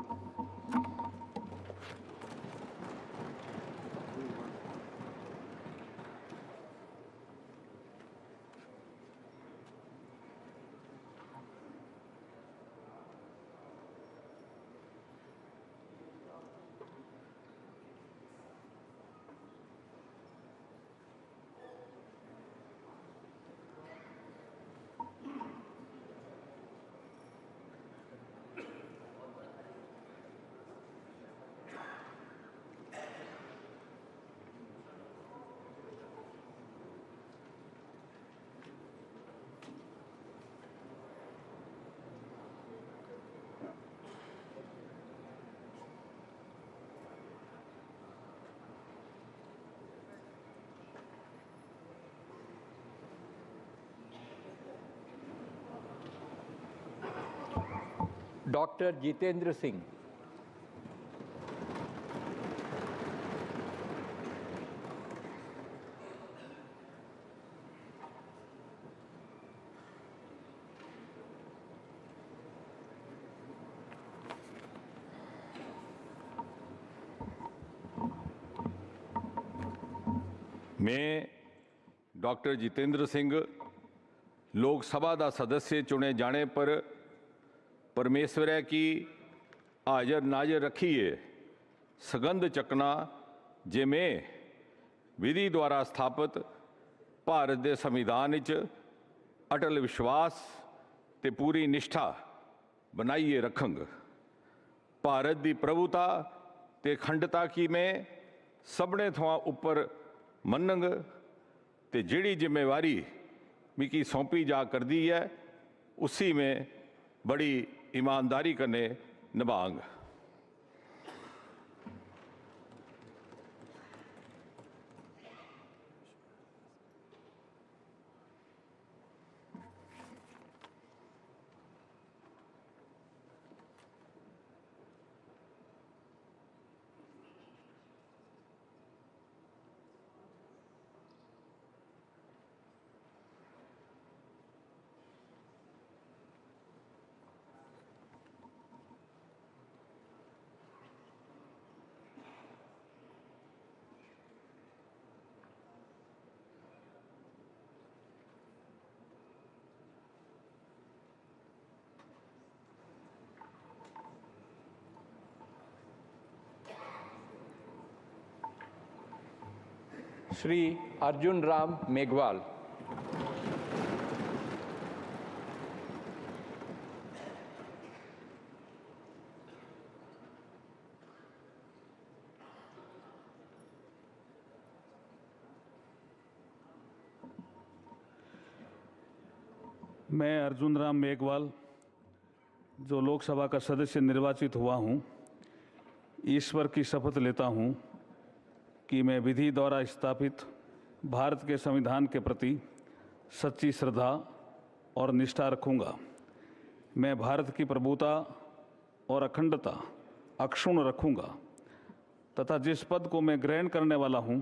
Dr. Jitendra Singh. मैं डॉक्टर जितेंद्र सिंह लोक सभा का सदस्य चुने जाने पर परमेश्वर की हाजर नाजर रखिए सगंध चकना जे मैं विधि द्वारा स्थापित भारत के संविधान च अटल विश्वास ते पूरी निष्ठा बनाइए रखंग. भारत की प्रभुता ते अखंडता की मैं सबने थोड़ा ऊपर मनंग ते जिहड़ी जिम्मेवारी मिकी सौंपी जा कर दी है उसी में बड़ी ईमानदारी करने निभांग. श्री अर्जुन राम मेघवाल। मैं अर्जुन राम मेघवाल, जो लोकसभा का सदस्य निर्वाचित हुआ हूँ, ईश्वर की शपथ लेता हूँ कि मैं विधि द्वारा स्थापित भारत के संविधान के प्रति सच्ची श्रद्धा और निष्ठा रखूँगा। मैं भारत की प्रभुता और अखंडता अक्षुण्ण रखूँगा तथा जिस पद को मैं ग्रहण करने वाला हूँ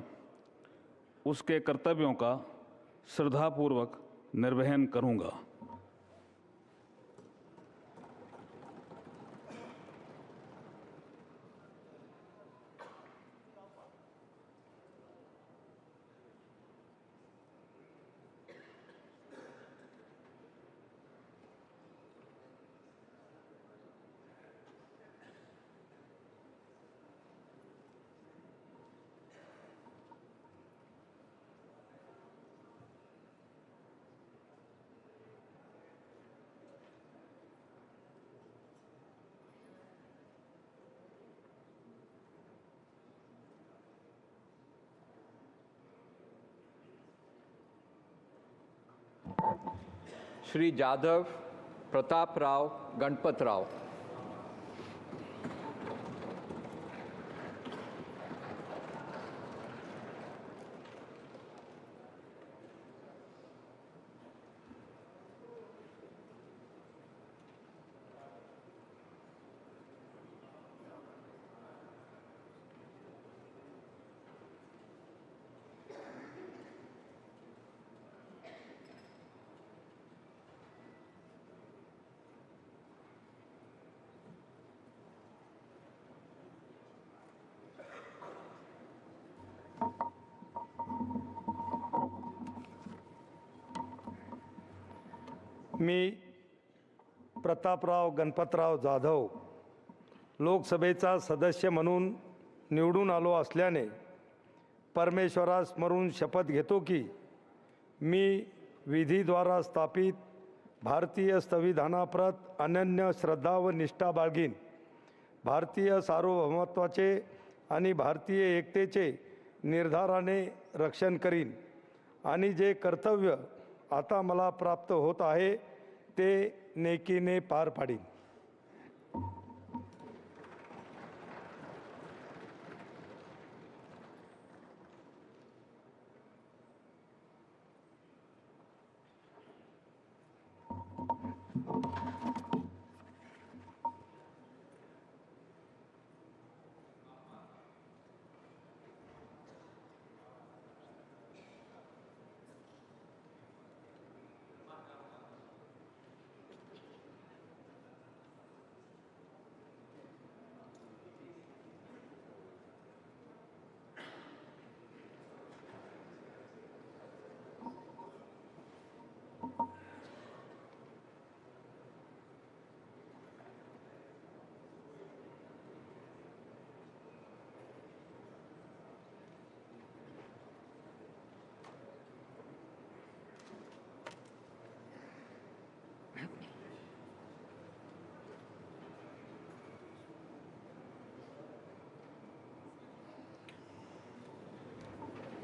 उसके कर्तव्यों का श्रद्धापूर्वक निर्वहन करूँगा। श्री जाधव प्रताप राव गणपत राव। मी प्रतापराव गणपतराव जाधव लोकसभेचा सदस्य म्हणून निवडून आलो असल्याने परमेश्वरास स्मरून शपथ घेतो की मी विधीद्वारा स्थापित भारतीय संविधानाप्रत अनन्य श्रद्धा व निष्ठा बाळगीन। भारतीय सार्वभौमत्वाचे आणि भारतीय एकतेचे निर्धाराने रक्षण करीन आणि जे कर्तव्य आता मला प्राप्त होत आहे ते नेकीने पार पाडीन।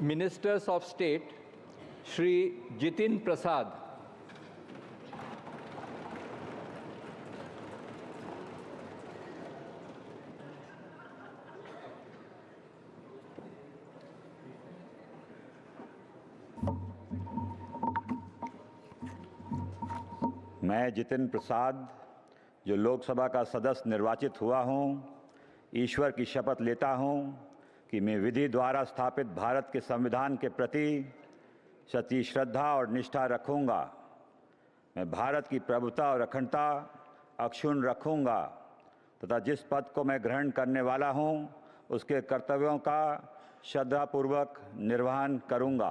Ministers of State, Shri Jitin Prasad। मैं जितिन प्रसाद, जो लोकसभा का सदस्य निर्वाचित हुआ हूँ, ईश्वर की शपथ लेता हूँ कि मैं विधि द्वारा स्थापित भारत के संविधान के प्रति सच्ची श्रद्धा और निष्ठा रखूँगा। मैं भारत की प्रभुता और अखंडता अक्षुण्ण रखूँगा तथा जिस पद को मैं ग्रहण करने वाला हूँ उसके कर्तव्यों का श्रद्धापूर्वक निर्वहन करूँगा।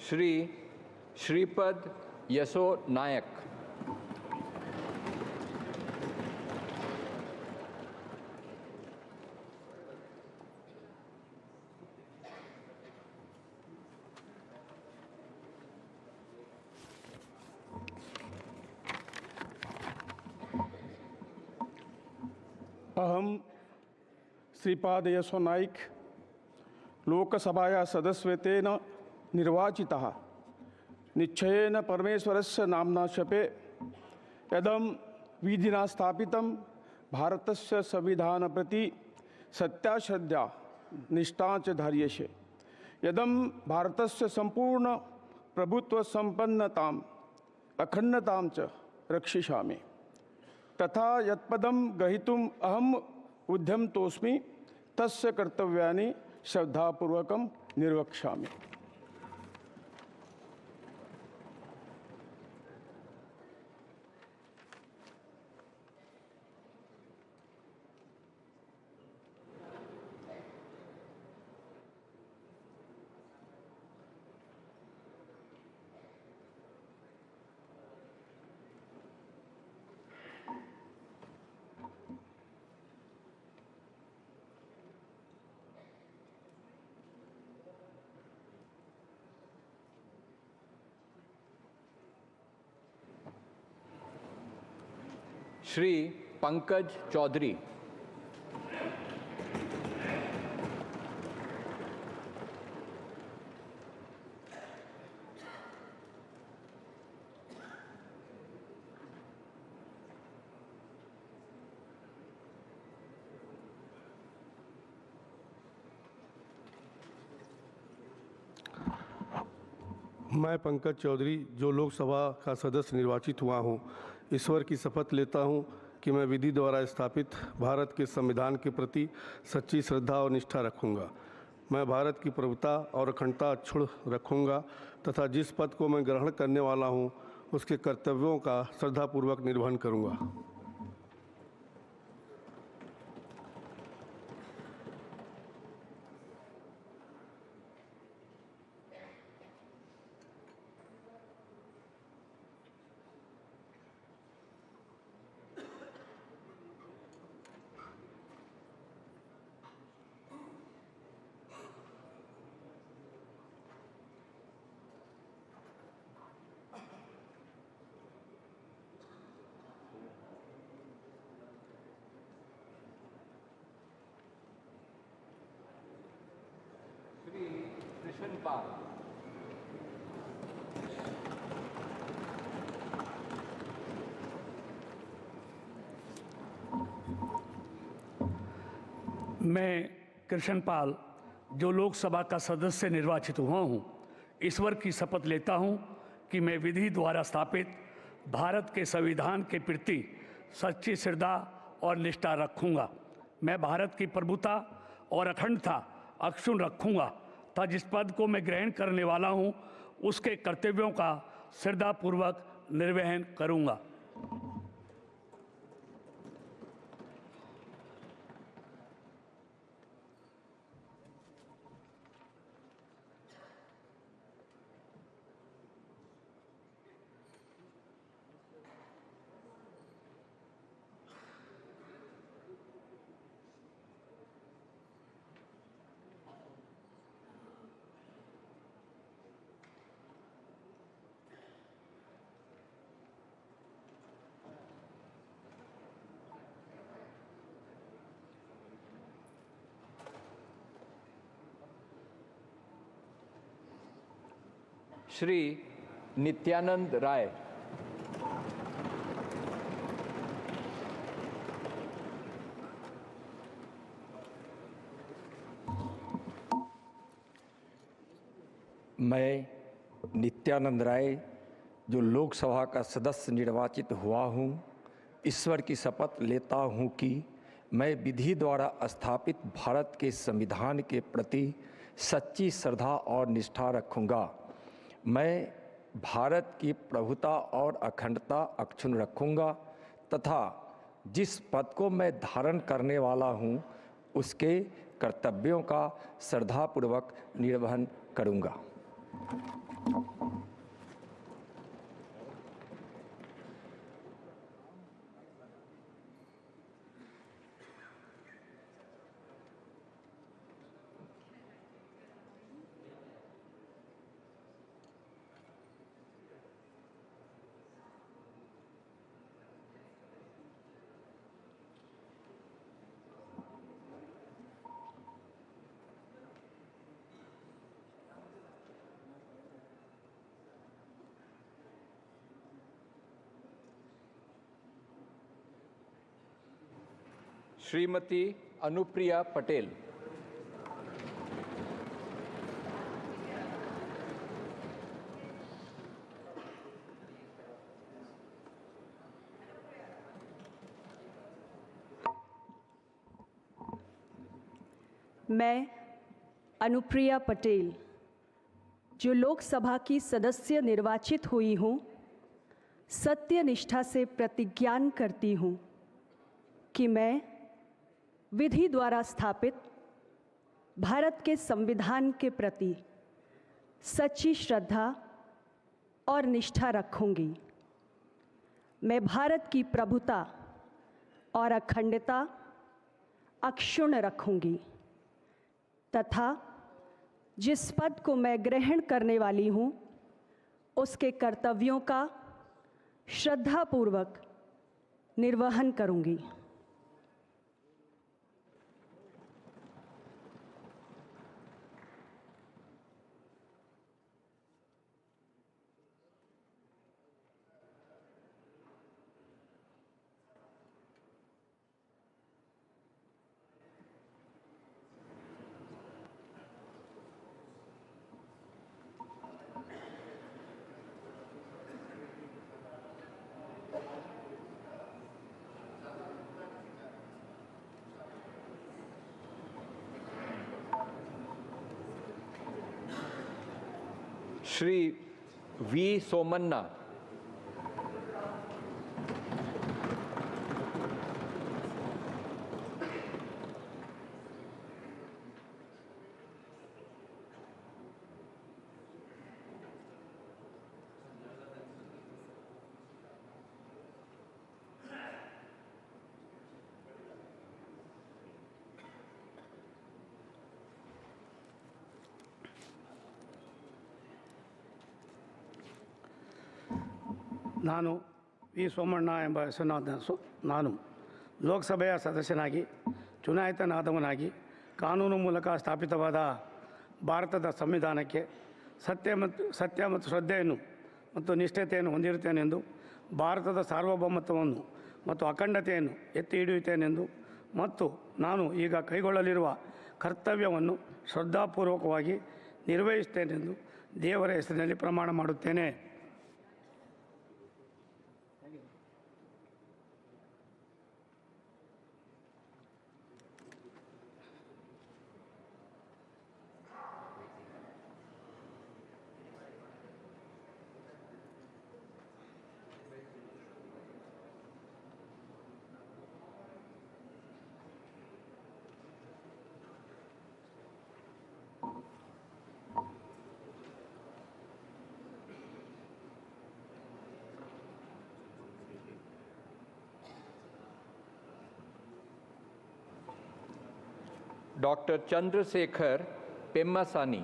श्री श्रीपद यसो नायक। अहम श्रीपाद यसो नाइक लोकसभाया सदस्यत्वेन निर्वाचितः निश्चयेन परमेश्वरस्य नाम्ना शपे यदं विधिना स्थापितं भारतस्य संविधान प्रति सत्याश्रद्धा निष्ठा च धार्यसे यदं भारतस्य संपूर्ण प्रभुत्व संपन्नताम् अखंडतां च रक्षिष्यामि तथा यत्पदं ग्रहीतुम् अहम् उद्यमतोऽस्मि तस्य कर्तव्यानि श्रद्धापूर्वकं निर्वक्ष्यामि। श्री पंकज चौधरी। मैं पंकज चौधरी जो लोकसभा का सदस्य निर्वाचित हुआ हूँ, ईश्वर की शपथ लेता हूँ कि मैं विधि द्वारा स्थापित भारत के संविधान के प्रति सच्ची श्रद्धा और निष्ठा रखूँगा। मैं भारत की प्रभुता और अखंडता अक्षुण्ण रखूँगा तथा जिस पद को मैं ग्रहण करने वाला हूँ उसके कर्तव्यों का श्रद्धापूर्वक निर्वहन करूँगा। मैं कृष्णपाल जो लोकसभा का सदस्य निर्वाचित हुआ हूँ, ईश्वर की शपथ लेता हूँ कि मैं विधि द्वारा स्थापित भारत के संविधान के प्रति सच्ची श्रद्धा और निष्ठा रखूँगा। मैं भारत की प्रभुता और अखंडता अक्षुण्ण रखूँगा तथा जिस पद को मैं ग्रहण करने वाला हूँ उसके कर्तव्यों का श्रद्धापूर्वक निर्वहन करूँगा। श्री नित्यानंद राय। मैं नित्यानंद राय जो लोकसभा का सदस्य निर्वाचित हुआ हूँ, ईश्वर की शपथ लेता हूँ कि मैं विधि द्वारा स्थापित भारत के संविधान के प्रति सच्ची श्रद्धा और निष्ठा रखूँगा। मैं भारत की प्रभुता और अखंडता अक्षुण्ण रखूँगा तथा जिस पद को मैं धारण करने वाला हूँ उसके कर्तव्यों का श्रद्धापूर्वक निर्वहन करूँगा। श्रीमती अनुप्रिया पटेल। मैं अनुप्रिया पटेल, जो लोकसभा की सदस्य निर्वाचित हुई हूँ, सत्य निष्ठा से प्रतिज्ञान करती हूँ कि मैं विधि द्वारा स्थापित भारत के संविधान के प्रति सच्ची श्रद्धा और निष्ठा रखूंगी। मैं भारत की प्रभुता और अखंडता अक्षुण्ण रखूंगी तथा जिस पद को मैं ग्रहण करने वाली हूँ उसके कर्तव्यों का श्रद्धापूर्वक निर्वहन करूंगी। श्री वी सोमन्ना। ನಾನು ವಿ ಸೋಮಣ್ಣ ಎಂಬ ಹೆಸರಿನ ನಾನು ಲೋಕಸಭೆಯ ಸದಸ್ಯನಾಗಿ ಚುನಾಯಿತನಾದವನಾಗಿ ಕಾನೂನು ಮೂಲಕ ಸ್ಥಾಪಿತವಾದ ಭಾರತದ ಸಂವಿಧಾನಕ್ಕೆ ಸತ್ಯ ಮತ್ತು ಶ್ರದ್ಧೆಯನ್ನು ಮತ್ತು ನಿಷ್ಠತೆಯನ್ನು ಹೊಂದಿರುತ್ತೇನೆಂದು, ಭಾರತದ ಸಾರ್ವಭೌಮತ್ವವನ್ನು ಮತ್ತು ಅಖಂಡತೆಯನ್ನು ಎತ್ತಿ ಹಿಡಿಯುತ್ತೇನೆಂದು ಮತ್ತು ನಾನು ಈಗ ಕೈಗೊಳ್ಳಲಿರುವ ಕರ್ತವ್ಯವನ್ನು ಶ್ರದ್ಧಾಪೂರ್ವಕವಾಗಿ ನಿರ್ವಹಿಸುತ್ತೇನೆಂದು ದೇವರ ಹೆಸರಿನಲ್ಲಿ ಪ್ರಮಾಣ ಮಾಡುತ್ತೇನೆ. डॉक्टर चंद्रशेखर पेम्मासानी।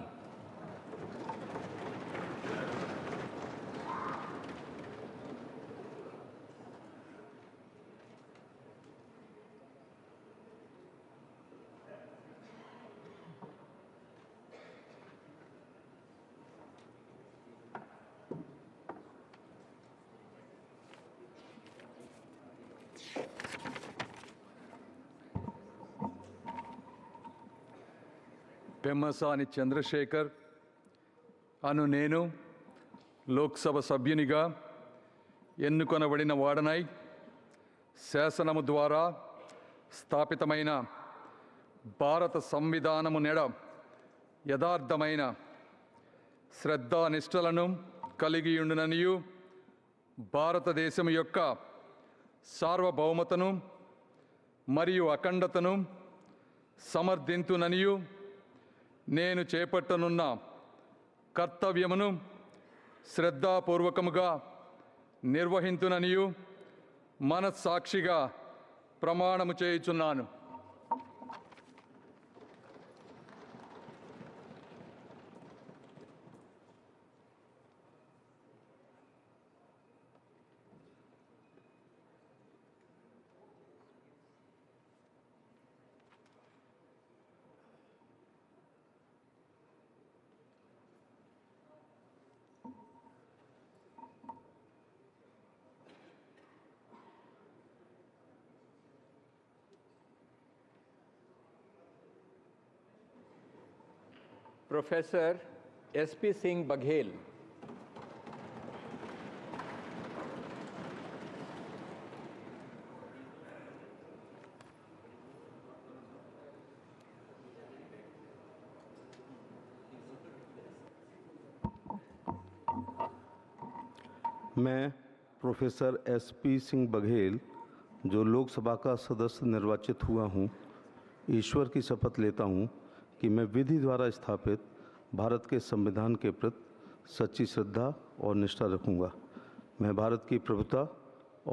పెమ్మసాని చంద్రశేఖర్ అను నేను లోక్సభ సభ్యునిగా ఎన్నుకొనబడిన వాడనై శాసనము ద్వారా స్థాపితమైన భారత సంవిధానము నెడ యథార్థమైన శ్రద్ధానిష్టలను కలిగి ఉండుననియు, భారతదేశం యొక్క సార్వభౌమతను మరియు అఖండతను సమర్థింతుననియు, నేను చేపట్టనున్న కర్తవ్యమును శ్రద్ధాపూర్వకముగా నిర్వహింతుననియు మనస్సాక్షిగా ప్రమాణము చేయుచున్నాను. Professor S.P. Singh Baghel. मैं प्रोफेसर एसपी सिंह बघेल जो लोकसभा का सदस्य निर्वाचित हुआ हूँ, ईश्वर की शपथ लेता हूँ कि मैं विधि द्वारा स्थापित भारत के संविधान के प्रति सच्ची श्रद्धा और निष्ठा रखूँगा। मैं भारत की प्रभुता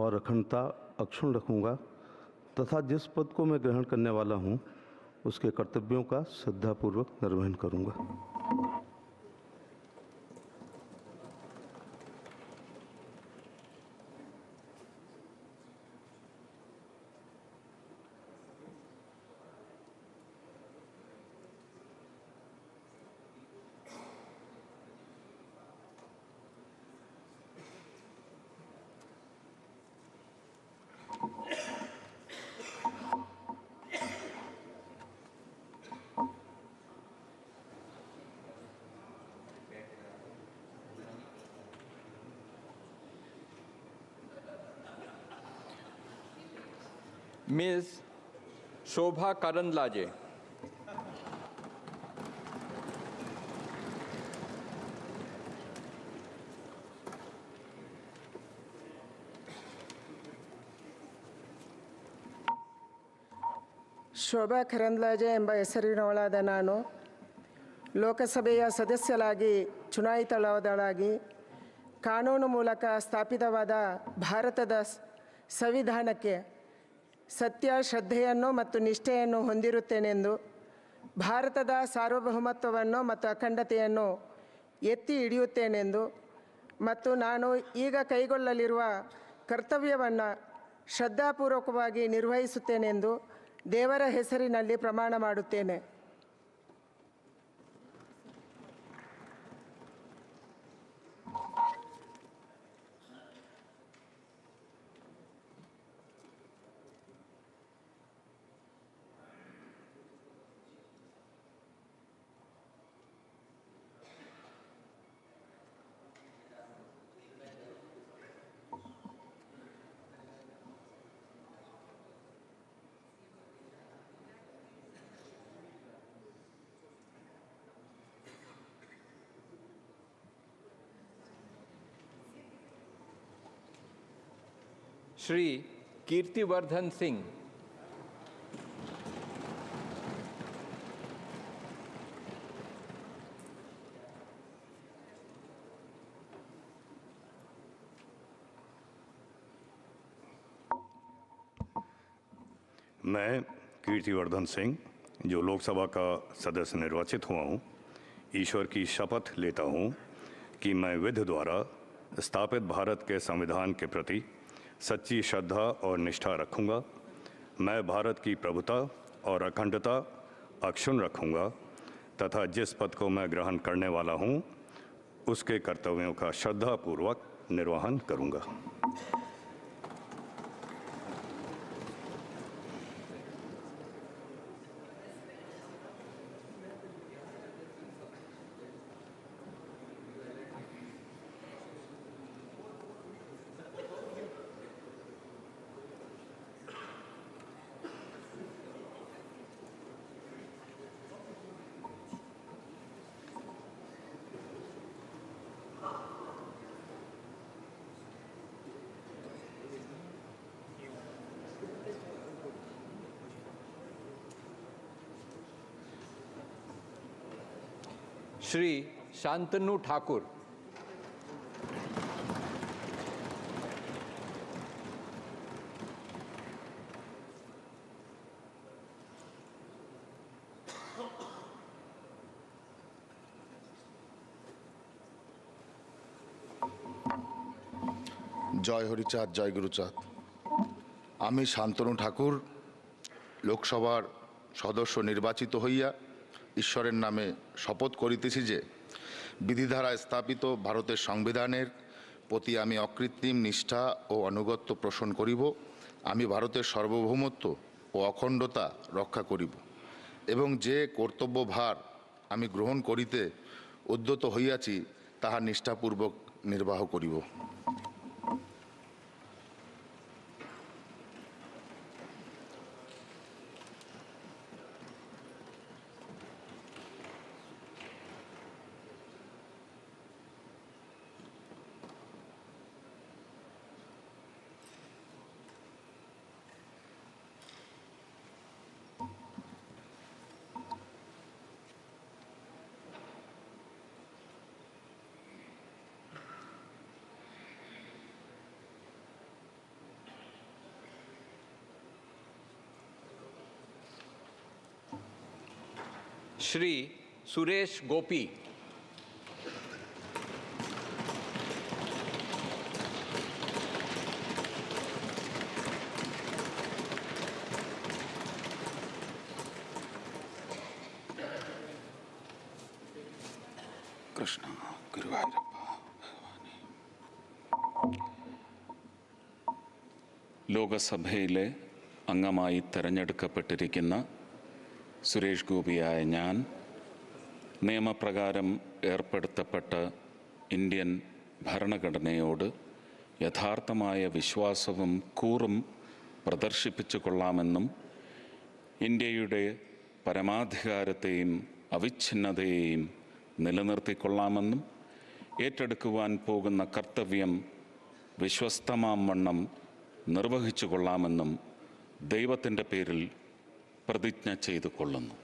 और अखंडता अक्षुण्ण रखूँगा तथा जिस पद को मैं ग्रहण करने वाला हूँ उसके कर्तव्यों का श्रद्धापूर्वक निर्वहन करूँगा। Ms. Shobha Karandlaje. Shobha Karandlaje ಎಂಬ ಹೆಸರಿನವಳಾದ ನಾನು ಲೋಕಸಭೆಯ ಸದಸ್ಯರಾಗಿ ಚುನಾಯಿತಳಾದಳಾಗಿ ಕಾನೂನು ಮೂಲಕ ಸ್ಥಾಪಿತವಾದ ಭಾರತದ ಸಂವಿಧಾನಕ್ಕೆ ಸತ್ಯ ಶ್ರದ್ಧೆಯನ್ನು ಮತ್ತು ನಿಷ್ಠೆಯನ್ನು ಹೊಂದಿರುತ್ತೇನೆಂದು ಭಾರತದ ಸಾರ್ವಭೌಮತ್ವವನ್ನು ಮತ್ತು ಅಖಂಡತೆಯನ್ನು ಎತ್ತಿ ಹಿಡಿಯುತ್ತೇನೆಂದು ಮತ್ತು ನಾನು ಈಗ ಕೈಗೊಳ್ಳಲಿರುವ ಕರ್ತವ್ಯವನ್ನು ಶ್ರದ್ಧಾಪೂರ್ವಕವಾಗಿ ನಿರ್ವಹಿಸುತ್ತೇನೆಂದು ದೇವರ ಹೆಸರಿನಲ್ಲಿ ಪ್ರಮಾಣ ಮಾಡುತ್ತೇನೆ. श्री कीर्तिवर्धन सिंह. मैं कीर्तिवर्धन सिंह जो लोकसभा का सदस्य निर्वाचित हुआ हूँ, ईश्वर की शपथ लेता हूँ कि मैं विधि द्वारा स्थापित भारत के संविधान के प्रति सच्ची श्रद्धा और निष्ठा रखूँगा। मैं भारत की प्रभुता और अखंडता अक्षुण्ण रखूँगा तथा जिस पद को मैं ग्रहण करने वाला हूँ उसके कर्तव्यों का श्रद्धापूर्वक निर्वहन करूँगा। श्री शांतनु ठाकुर. জয় হরিচাঁদ, জয় গুরুচাঁদ। আমি শান্তনু ঠাকুর লোকসভার সদস্য নির্বাচিত হইয়া ঈশ্বরের নামে শপথ করিতেছি যে বিধিধারা স্থাপিত ভারতের সংবিধানের প্রতি আমি অকৃত্রিম নিষ্ঠা ও আনুগত্য পোষণ করিব। আমি ভারতের সার্বভৌমত্ব ও অখণ্ডতা রক্ষা করিব এবং যে কর্তব্যভার আমি গ্রহণ করিতে উদ্যত হইয়াছি তাহা নিষ্ঠাপূর্বক নির্বাহ করিব। श्री सुरेश गोपी। കൃഷ്ണ ഗുരുവായൂരപ്പ ലോകസഭയിലെ അംഗമായി തെരഞ്ഞെടുക്കപ്പെട്ടിരിക്കുന്ന സുരേഷ് ഗോപിയായ ഞാൻ നിയമപ്രകാരം ഏർപ്പെടുത്തപ്പെട്ട ഇന്ത്യൻ ഭരണഘടനയോട് യഥാർത്ഥമായ വിശ്വാസവും കൂറും പ്രദർശിപ്പിച്ചു കൊള്ളാമെന്നും ഇന്ത്യയുടെ പരമാധികാരത്തെയും അവിച്ഛിന്നതയെയും നിലനിർത്തിക്കൊള്ളാമെന്നും ഏറ്റെടുക്കുവാൻ പോകുന്ന കർത്തവ്യം വിശ്വസ്തമാം വണ്ണം നിർവഹിച്ചു കൊള്ളാമെന്നും ദൈവത്തിൻ്റെ പേരിൽ പ്രതിജ്ഞ ചെയ്തു കൊള്ളുന്നു.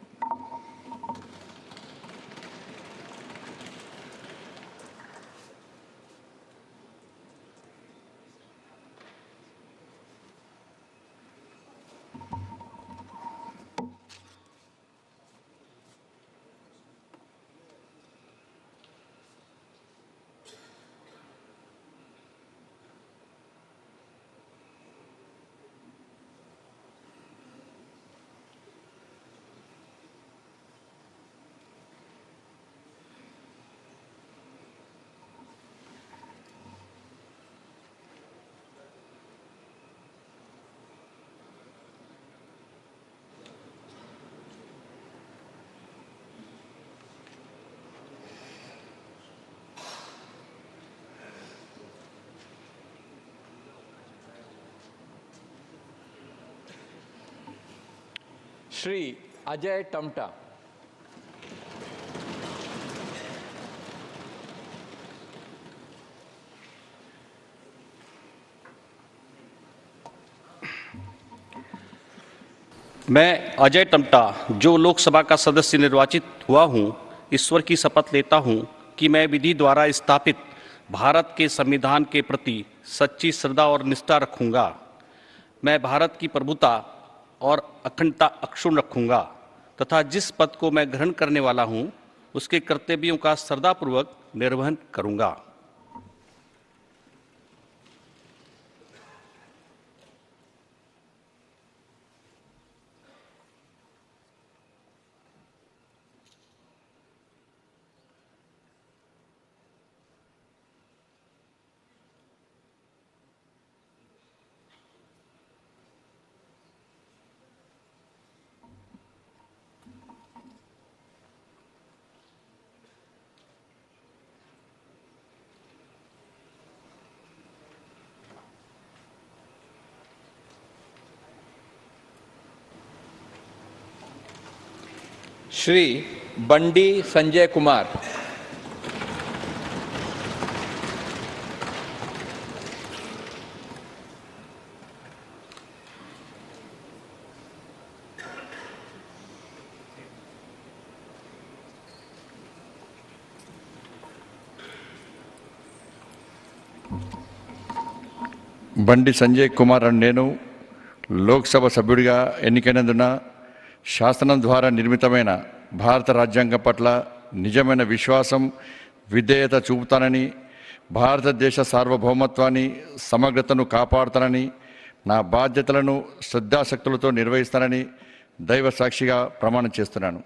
श्री अजय टमटा। मैं अजय टमटा जो लोकसभा का सदस्य निर्वाचित हुआ हूं, ईश्वर की शपथ लेता हूं कि मैं विधि द्वारा स्थापित भारत के संविधान के प्रति सच्ची श्रद्धा और निष्ठा रखूंगा। मैं भारत की प्रभुता और अखंडता अक्षुण्ण रखूंगा तथा जिस पद को मैं ग्रहण करने वाला हूं, उसके कर्तव्यों का श्रद्धापूर्वक निर्वहन करूंगा। श्री बंडी संजय कुमार। బండి సంజయ్ కుమార్ అని నేను లోక్సభ సభ్యుడిగా ఎన్నికైనందున శాసనం ద్వారా నిర్మితమైన భారత రాజ్యాంగం పట్ల నిజమైన విశ్వాసం, విధేయత చూపుతానని భారతదేశ సార్వభౌమత్వాన్ని సమగ్రతను కాపాడుతానని నా బాధ్యతలను శ్రద్ధాశక్తులతో నిర్వహిస్తానని దైవ సాక్షిగా ప్రమాణం చేస్తున్నాను.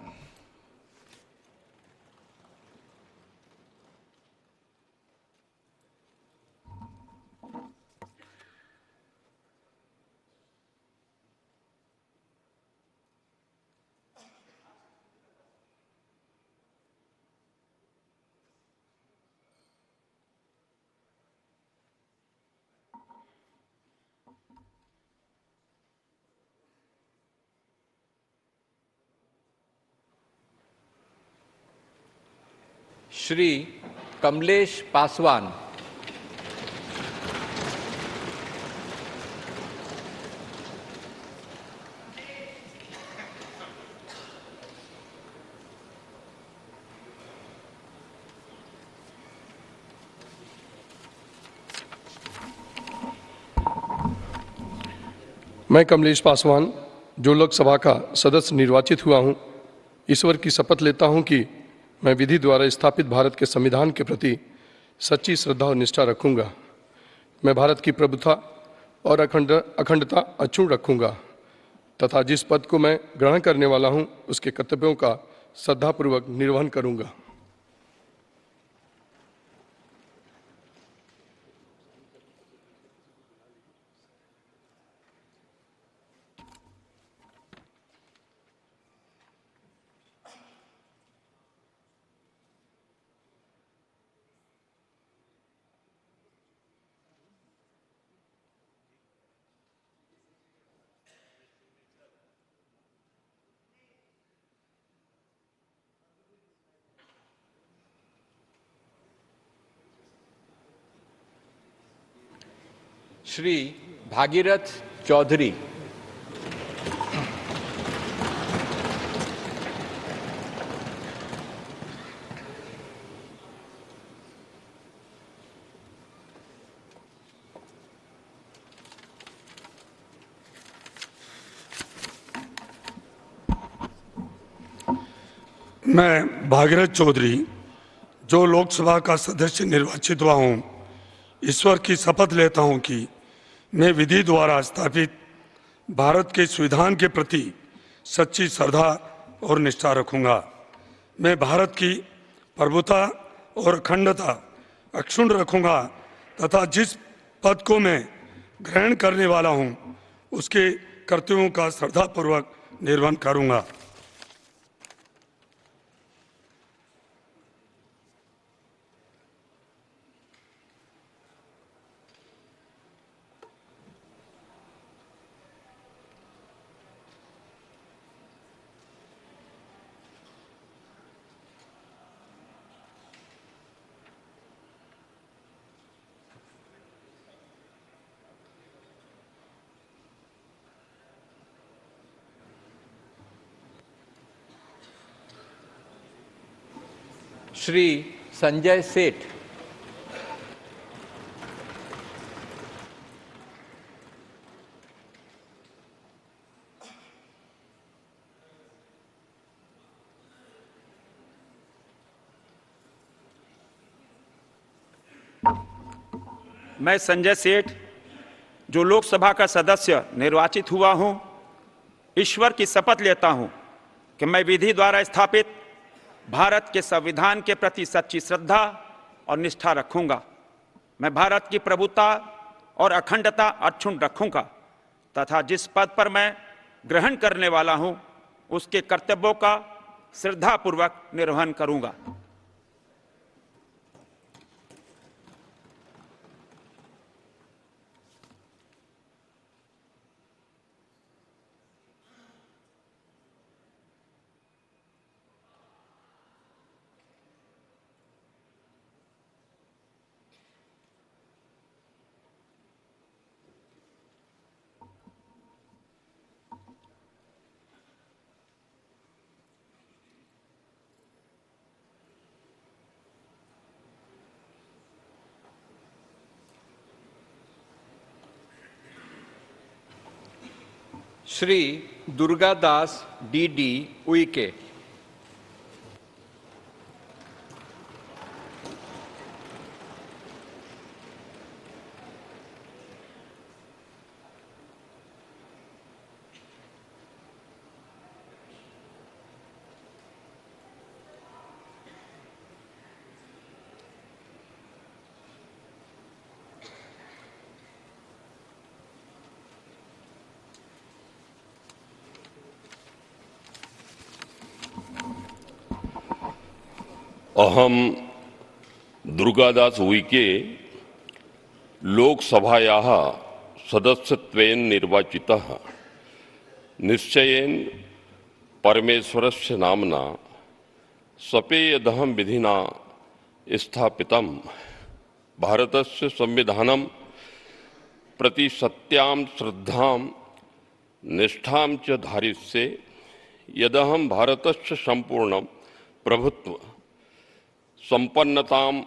श्री कमलेश पासवान। मैं कमलेश पासवान जो लोकसभा का सदस्य निर्वाचित हुआ हूं, ईश्वर की शपथ लेता हूं कि मैं विधि द्वारा स्थापित भारत के संविधान के प्रति सच्ची श्रद्धा और निष्ठा रखूंगा। मैं भारत की प्रभुता और अखंडता अक्षुण्ण रखूंगा तथा जिस पद को मैं ग्रहण करने वाला हूं, उसके कर्तव्यों का श्रद्धापूर्वक निर्वहन करूंगा। श्री भागीरथ चौधरी। मैं भागीरथ चौधरी जो लोकसभा का सदस्य निर्वाचित हुआ हूं, ईश्वर की शपथ लेता हूं कि मैं विधि द्वारा स्थापित भारत के संविधान के प्रति सच्ची श्रद्धा और निष्ठा रखूंगा। मैं भारत की प्रभुता और अखंडता अक्षुण्ण रखूंगा तथा जिस पद को मैं ग्रहण करने वाला हूं, उसके कर्तव्यों का श्रद्धापूर्वक निर्वहन करूंगा। श्री संजय सेठ। मैं संजय सेठ जो लोकसभा का सदस्य निर्वाचित हुआ हूं, ईश्वर की शपथ लेता हूं कि मैं विधि द्वारा स्थापित भारत के संविधान के प्रति सच्ची श्रद्धा और निष्ठा रखूंगा। मैं भारत की प्रभुता और अखंडता अक्षुण्ण रखूंगा तथा जिस पद पर मैं ग्रहण करने वाला हूं, उसके कर्तव्यों का श्रद्धापूर्वक निर्वहन करूंगा। श्री दुर्गादास डीडी उइके। अहम दुर्गादास उइके लोकसभायाः सदस्यत्वेन निर्वाचितः निश्चयेन परमेश्वरस्य नाम्ना सपेयदहं विधिना स्थापितं भारतस्य संविधानं प्रति सत्यां श्रद्धां निष्ठां च धारिष्ये यदहं भारतस्य संपूर्ण प्रभुत्व संपन्नताम्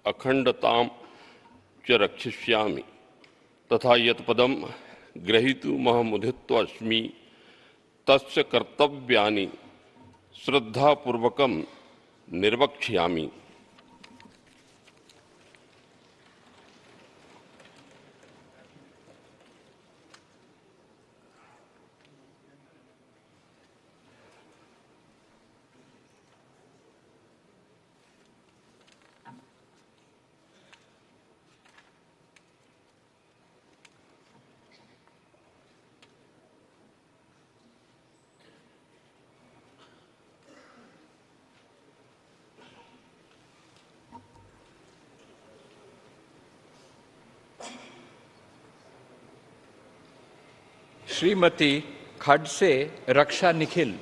अखंडतां च रक्षिष्यामि तथा यत्पदं ग्रहीतुमहमुदितोऽस्मि तस्य कर्तव्यानि श्रद्धापूर्वकं निर्वक्ष्यामि। श्रीमती खडसे रक्षा निखिल।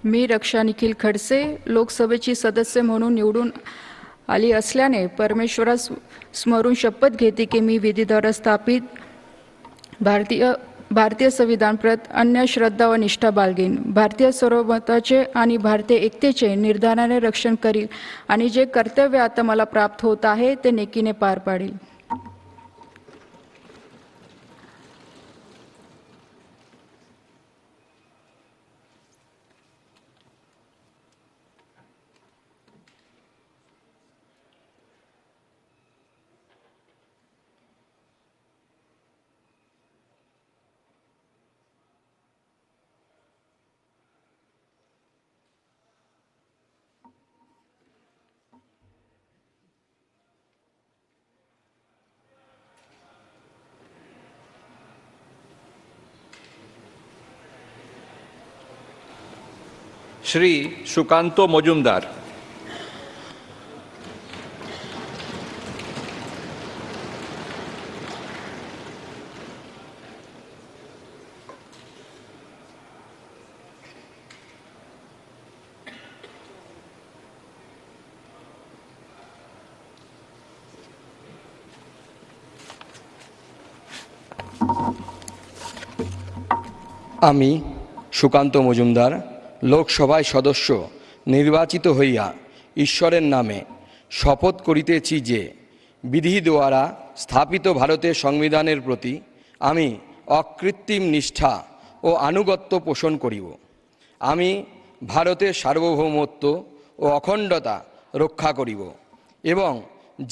मी रक्षा निखिल खडसे लोकसभेची सदस्य म्हणून निवडून आली असल्याने परमेश्वरास स्मरून शपथ घेते की मी विधीद्वारा स्थापित भारतीय संविधान प्रत अन्य श्रद्धा व निष्ठा बाळगेन, भारतीय सार्वभौमत्वाचे आणि भारतीय एकतेचे निर्धाराने रक्षण करील आणि जे कर्तव्य आता मला प्राप्त होत आहे ते नेकीने पार पाडेल। श्री सुकांतो मजुमदार। আমি সুকান্ত মজুমদার লোকসভায় সদস্য নির্বাচিত হইয়া ঈশ্বরের নামে শপথ করিতেছি যে বিধি দ্বারা স্থাপিত ভারতের সংবিধানের প্রতি আমি অকৃত্রিম নিষ্ঠা ও আনুগত্য পোষণ করিব। আমি ভারতের সার্বভৌমত্ব ও অখণ্ডতা রক্ষা করিব এবং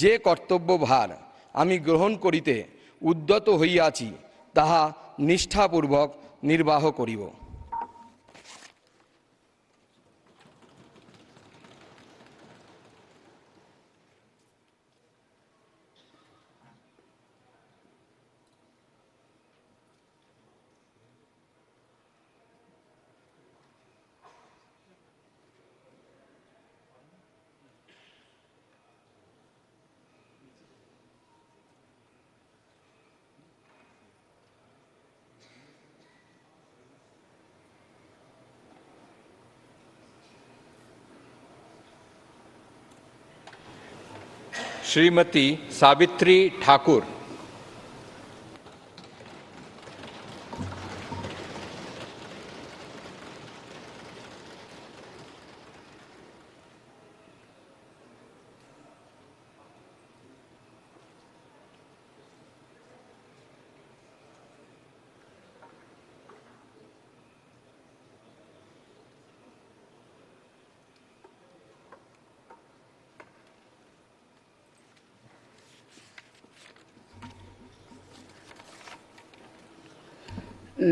যে কর্তব্যভার আমি গ্রহণ করিতে উদ্যত হইয়াছি তাহা নিষ্ঠাপূর্বক নির্বাহ করিব। श्रीमती सावित्री ठाकुर।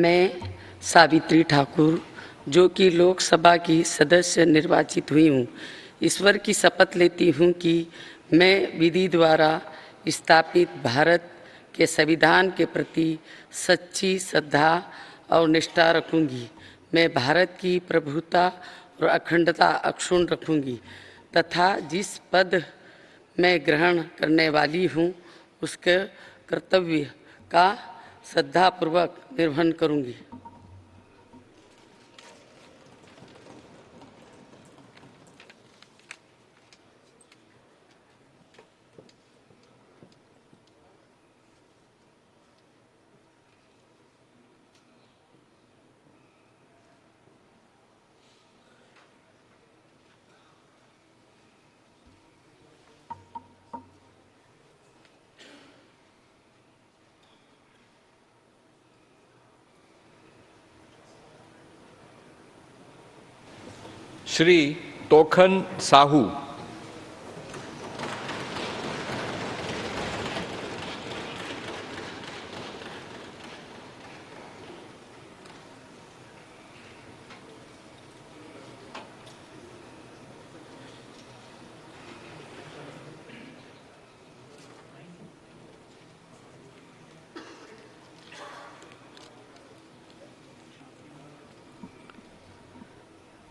मैं सावित्री ठाकुर जो कि लोकसभा की सदस्य निर्वाचित हुई हूँ, ईश्वर की शपथ लेती हूँ कि मैं विधि द्वारा स्थापित भारत के संविधान के प्रति सच्ची श्रद्धा और निष्ठा रखूंगी। मैं भारत की प्रभुता और अखंडता अक्षुण्ण रखूंगी तथा जिस पद मैं ग्रहण करने वाली हूँ उसके कर्तव्य का श्रद्धापूर्वक निर्वहन करूंगी। श्री तोखन साहू।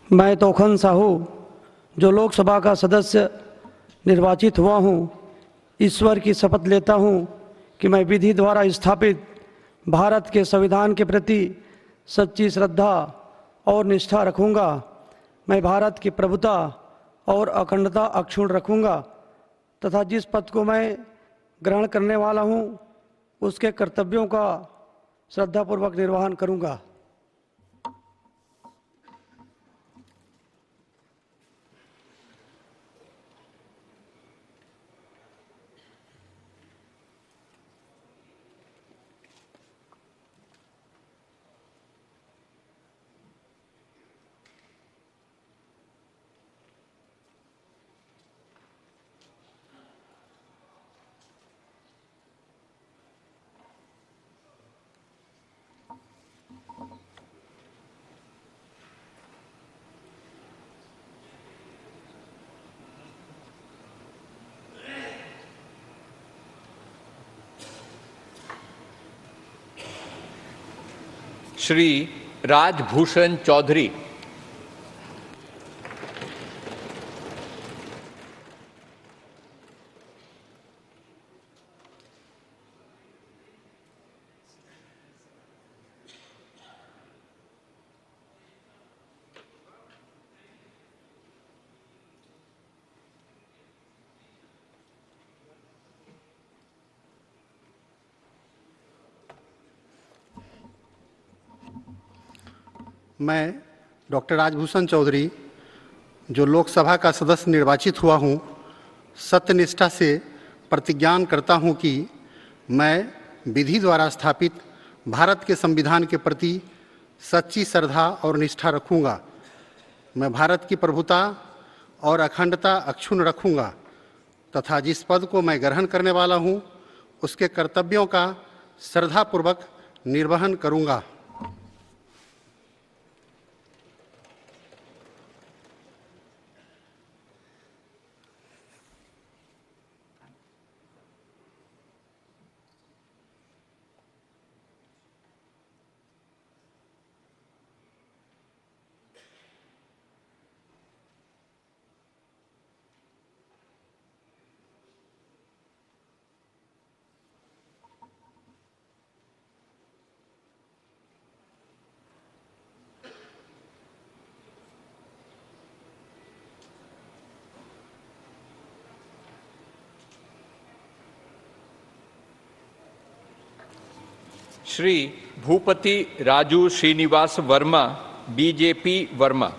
मैं तोखन साहू जो लोकसभा का सदस्य निर्वाचित हुआ हूँ, ईश्वर की शपथ लेता हूँ कि मैं विधि द्वारा स्थापित भारत के संविधान के प्रति सच्ची श्रद्धा और निष्ठा रखूँगा। मैं भारत की प्रभुता और अखंडता अक्षुण्ण रखूँगा तथा जिस पद को मैं ग्रहण करने वाला हूँ उसके कर्तव्यों का श्रद्धापूर्वक निर्वहन करूँगा। श्री राजभूषण चौधरी। मैं डॉक्टर राजभूषण चौधरी जो लोकसभा का सदस्य निर्वाचित हुआ हूँ, सत्यनिष्ठा से प्रतिज्ञान करता हूँ कि मैं विधि द्वारा स्थापित भारत के संविधान के प्रति सच्ची श्रद्धा और निष्ठा रखूँगा। मैं भारत की प्रभुता और अखंडता अक्षुण्ण रखूँगा तथा जिस पद को मैं ग्रहण करने वाला हूँ उसके कर्तव्यों का श्रद्धापूर्वक निर्वहन करूँगा। श्री भूपति राजू श्रीनिवास वर्मा, बीजेपी वर्मा।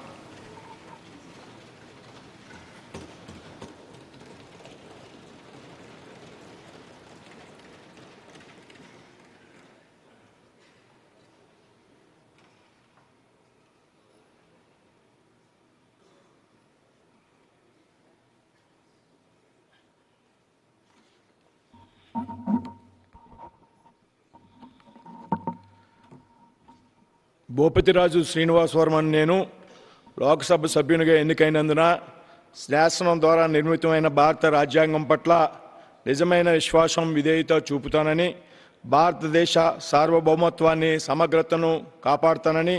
భూపతిరాజు శ్రీనివాస్ వర్మన్ నేను లోక్సభ సభ్యునిగా ఎన్నికైనందున శాసనం ద్వారా నిర్మితమైన భారత రాజ్యాంగం పట్ల నిజమైన విశ్వాసం విధేయత చూపుతానని, భారతదేశ సార్వభౌమత్వాన్ని సమగ్రతను కాపాడుతానని,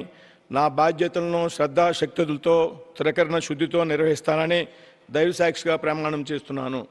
నా బాధ్యతలను శ్రద్ధాశక్తులతో త్రికరణ శుద్ధితో నిర్వహిస్తానని దైవసాక్షిగా ప్రమాణం చేస్తున్నాను.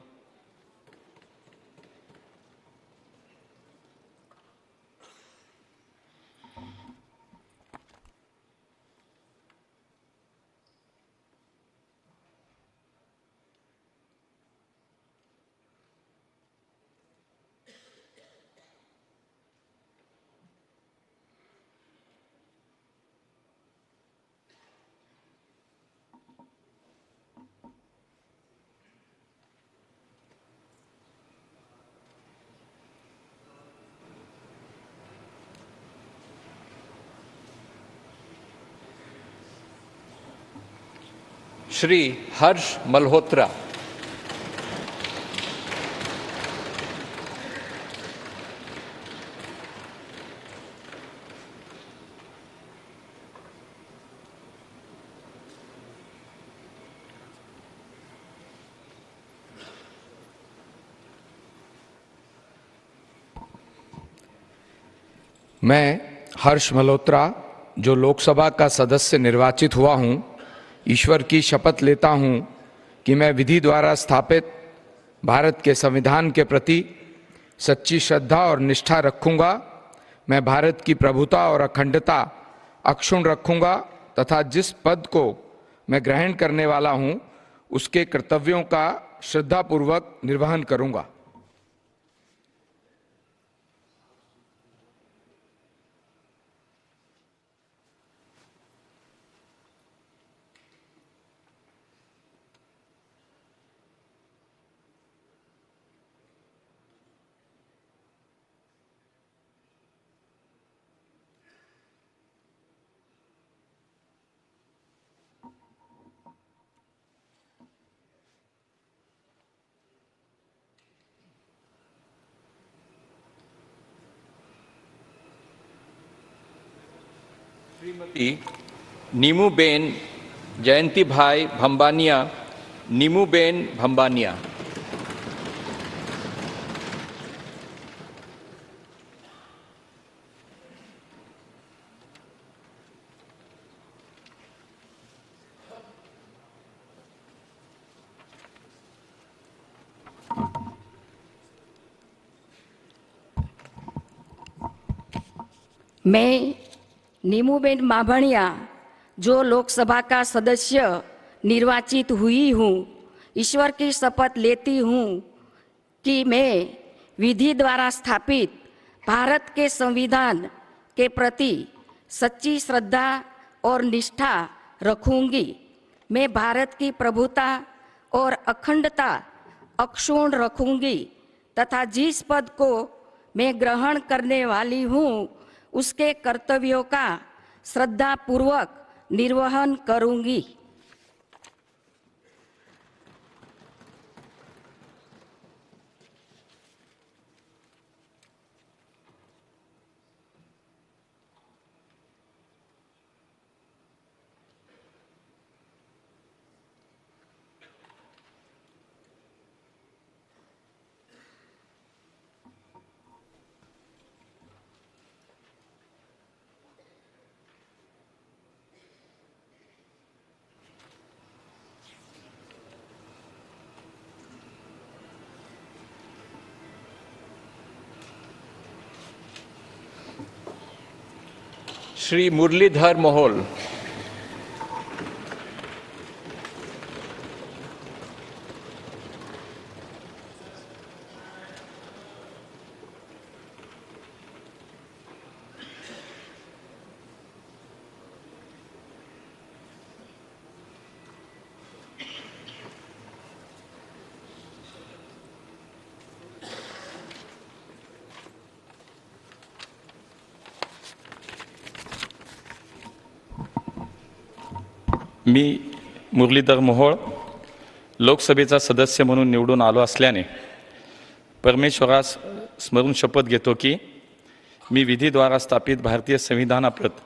श्री हर्ष मल्होत्रा। मैं हर्ष मल्होत्रा जो लोकसभा का सदस्य निर्वाचित हुआ हूं, ईश्वर की शपथ लेता हूं कि मैं विधि द्वारा स्थापित भारत के संविधान के प्रति सच्ची श्रद्धा और निष्ठा रखूंगा। मैं भारत की प्रभुता और अखंडता अक्षुण्ण रखूंगा तथा जिस पद को मैं ग्रहण करने वाला हूं, उसके कर्तव्यों का श्रद्धापूर्वक निर्वहन करूंगा। श्रीमती नीमूबेन जयंतीभाई भंबानिया, नीमूबेन भंबानिया। मैं नीमूबेन माभणिया जो लोकसभा का सदस्य निर्वाचित हुई हूँ, ईश्वर की शपथ लेती हूँ कि मैं विधि द्वारा स्थापित भारत के संविधान के प्रति सच्ची श्रद्धा और निष्ठा रखूंगी। मैं भारत की प्रभुता और अखंडता अक्षुण्ण रखूंगी तथा जिस पद को मैं ग्रहण करने वाली हूँ, उसके कर्तव्यों का श्रद्धापूर्वक निर्वहन करूंगी। श्री मुरलीधर मोहोल। मी मुरलीधर मोहोळ लोकसभेचा सदस्य म्हणून निवडून आलो असल्याने परमेश्वरास स्मरून शपथ घेतो की मी विधीद्वारा स्थापित भारतीय संविधानाप्रत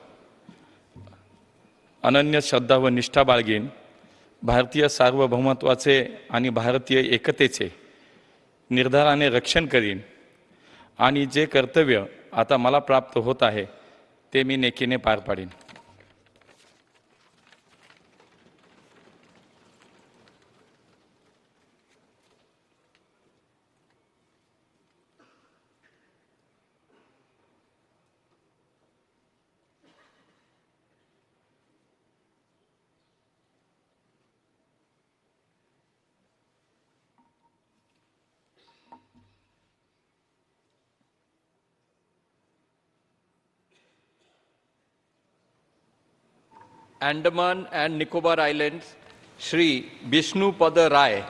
अनन्य श्रद्धा व निष्ठा बाळगीन, भारतीय सार्वभौमत्वाचे आणि भारतीय एकतेचे निर्धाराने रक्षण करीन आणि जे कर्तव्य आता मला प्राप्त होत आहे ते मी नेकीने पार पाडीन. Andaman and Nicobar Islands, Shri Bishnupada Rai.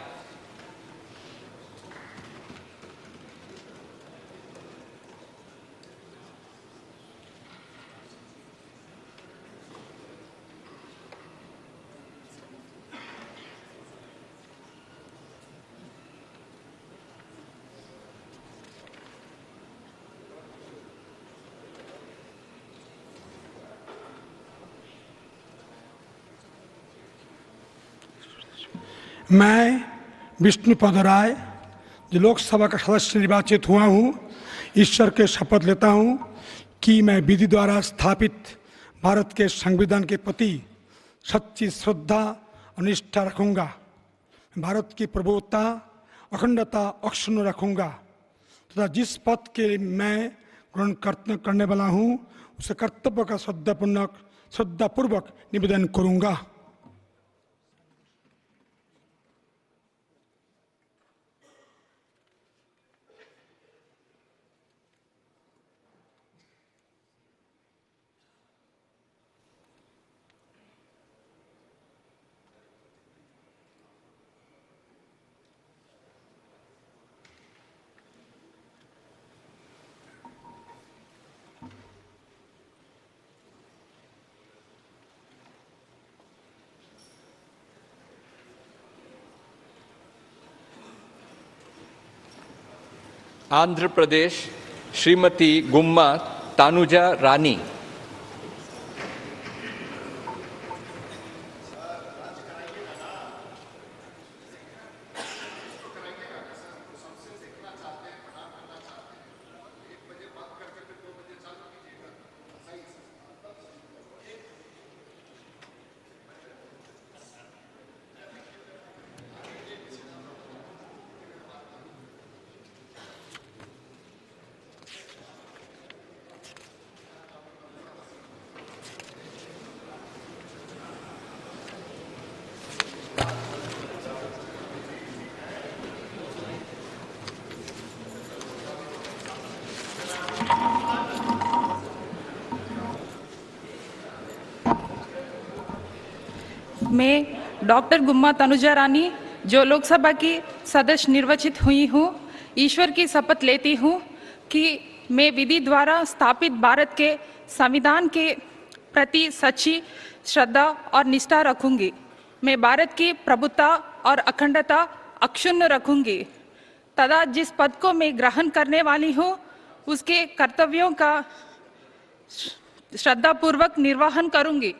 मैं विष्णुपद राय जो लोकसभा का सदस्य निर्वाचित हुआ हूँ, ईश्वर के शपथ लेता हूँ कि मैं विधि द्वारा स्थापित भारत के संविधान के प्रति सच्ची श्रद्धा और निष्ठा रखूँगा, भारत की प्रभुता अखंडता अक्षुण्ण रखूँगा तथा जिस पद के मैं ग्रहण करने वाला हूँ उसे कर्तव्य का श्रद्धापूर्वक निवेदन करूँगा. आंध्र प्रदेश, श्रीमती गुम्मा तानुजा रानी. मैं डॉक्टर गुम्मा तनुजा रानी जो लोकसभा की सदस्य निर्वाचित हुई हूँ, ईश्वर की शपथ लेती हूँ कि मैं विधि द्वारा स्थापित भारत के संविधान के प्रति सच्ची श्रद्धा और निष्ठा रखूंगी. मैं भारत की प्रभुता और अखंडता अक्षुण्ण रखूंगी तथा जिस पद को मैं ग्रहण करने वाली हूँ उसके कर्तव्यों का श्रद्धापूर्वक निर्वहन करूंगी.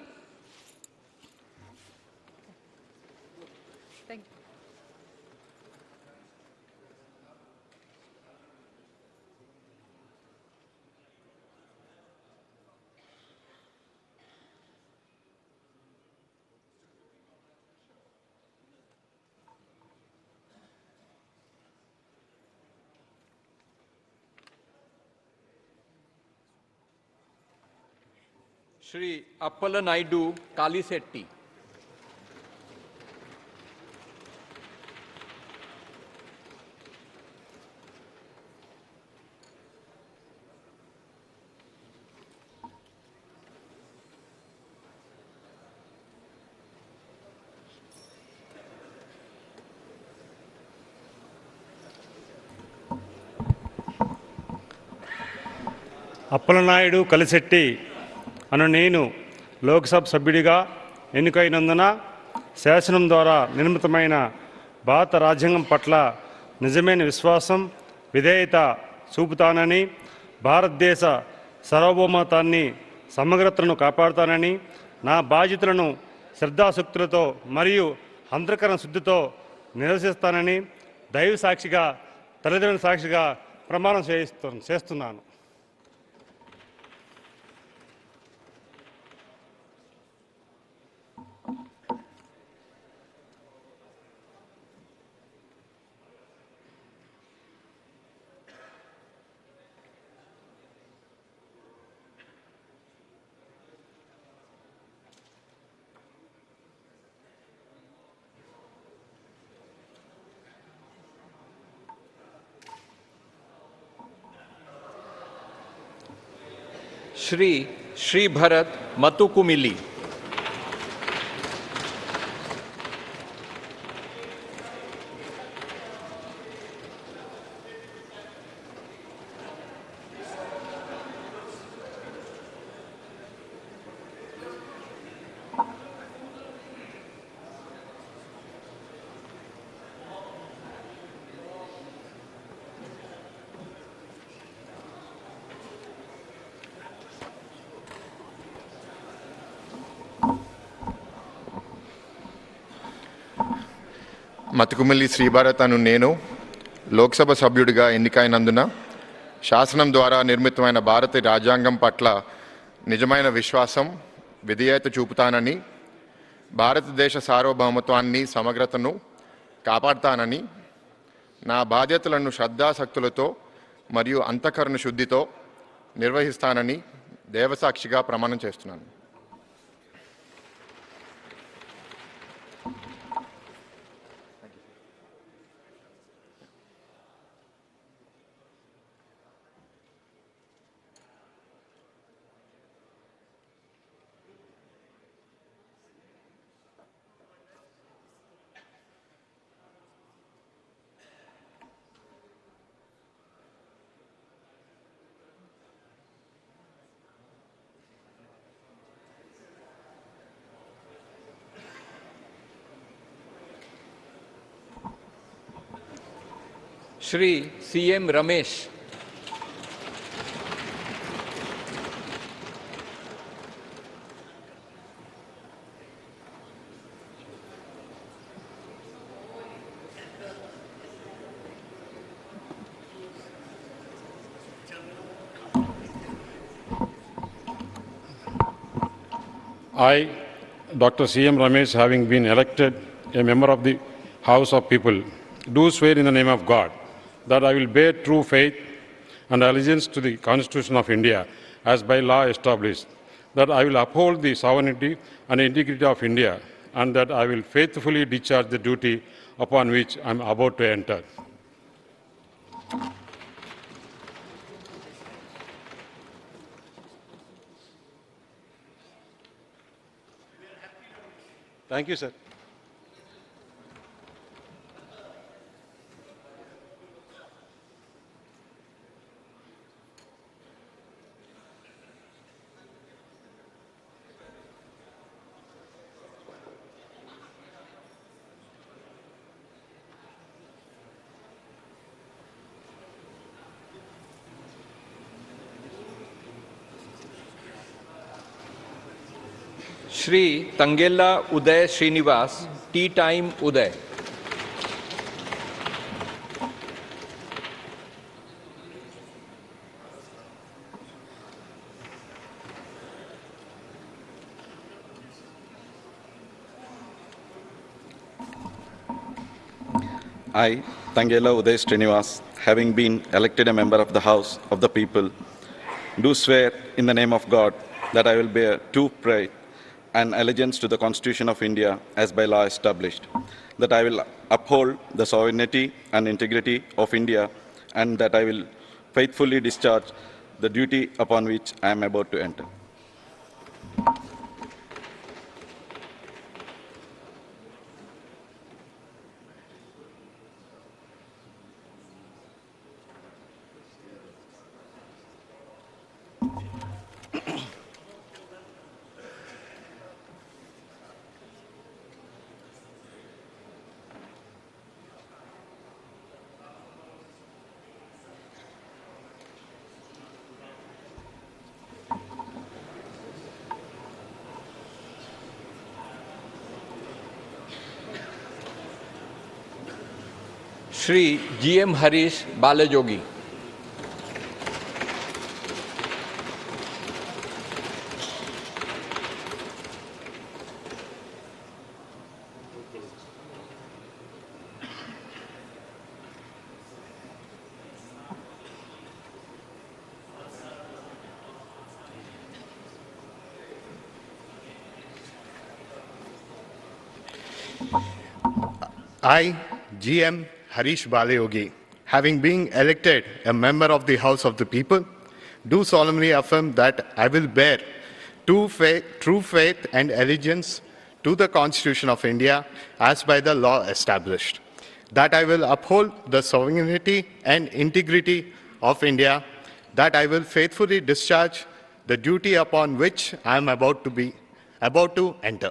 श्री अप्पल नायडू कालीसेट्टी. అప్పలనాయుడు కలిశెట్టి అను నేను లోక్సభ సభ్యుడిగా ఎన్నికైనందున శాసనం ద్వారా నిర్మితమైన భారత రాజ్యాంగం పట్ల నిజమైన విశ్వాసం, విధేయత చూపుతానని, భారతదేశ సార్వభౌమత్వాన్ని సమగ్రతను కాపాడుతానని, నా బాధ్యతలను శ్రద్ధాశక్తులతో మరియు అంతఃకరణ శుద్ధితో నిర్వహిస్తానని దైవ సాక్షిగా తల్లిదండ్రుల సాక్షిగా ప్రమాణం చేస్తున్నాను. श्री श्री भरत मतुकुमिली. మతుకుమిల్లి శ్రీభారత్ అను నేను లోక్సభ సభ్యుడిగా ఎన్నికైనందున శాసనం ద్వారా నిర్మితమైన భారత రాజ్యాంగం పట్ల నిజమైన విశ్వాసం విధేయత చూపుతానని, భారతదేశ సార్వభౌమత్వాన్ని సమగ్రతను కాపాడుతానని, నా బాధ్యతలను శ్రద్ధాశక్తులతో మరియు అంతఃకరణ శుద్ధితో నిర్వహిస్తానని దేవసాక్షిగా ప్రమాణం చేస్తున్నాను. Shri CM Ramesh. I, Dr. C.M. Ramesh, having been elected a member of the House of People, do swear in the name of God that I will bear true faith and allegiance to the Constitution of India as by law established, that I will uphold the sovereignty and integrity of India, and that I will faithfully discharge the duty upon which I am about to enter. Thank you, sir. Shri Tangela Uday Srinivas, T time Uday. I, Tangela Uday Srinivas, having been elected a member of the House of the People, do swear in the name of God that I will bear true pride and allegiance to the Constitution of India as by law established, that I will uphold the sovereignty and integrity of India, and that I will faithfully discharge the duty upon which I am about to enter. Shri G.M. Harish Balajogi. I, G.M. Harish Balayogi, having been elected a member of the House of the People, do solemnly affirm that I will bear true faith and allegiance to the Constitution of India as by the law established, that I will uphold the sovereignty and integrity of India, that I will faithfully discharge the duty upon which I am about to enter.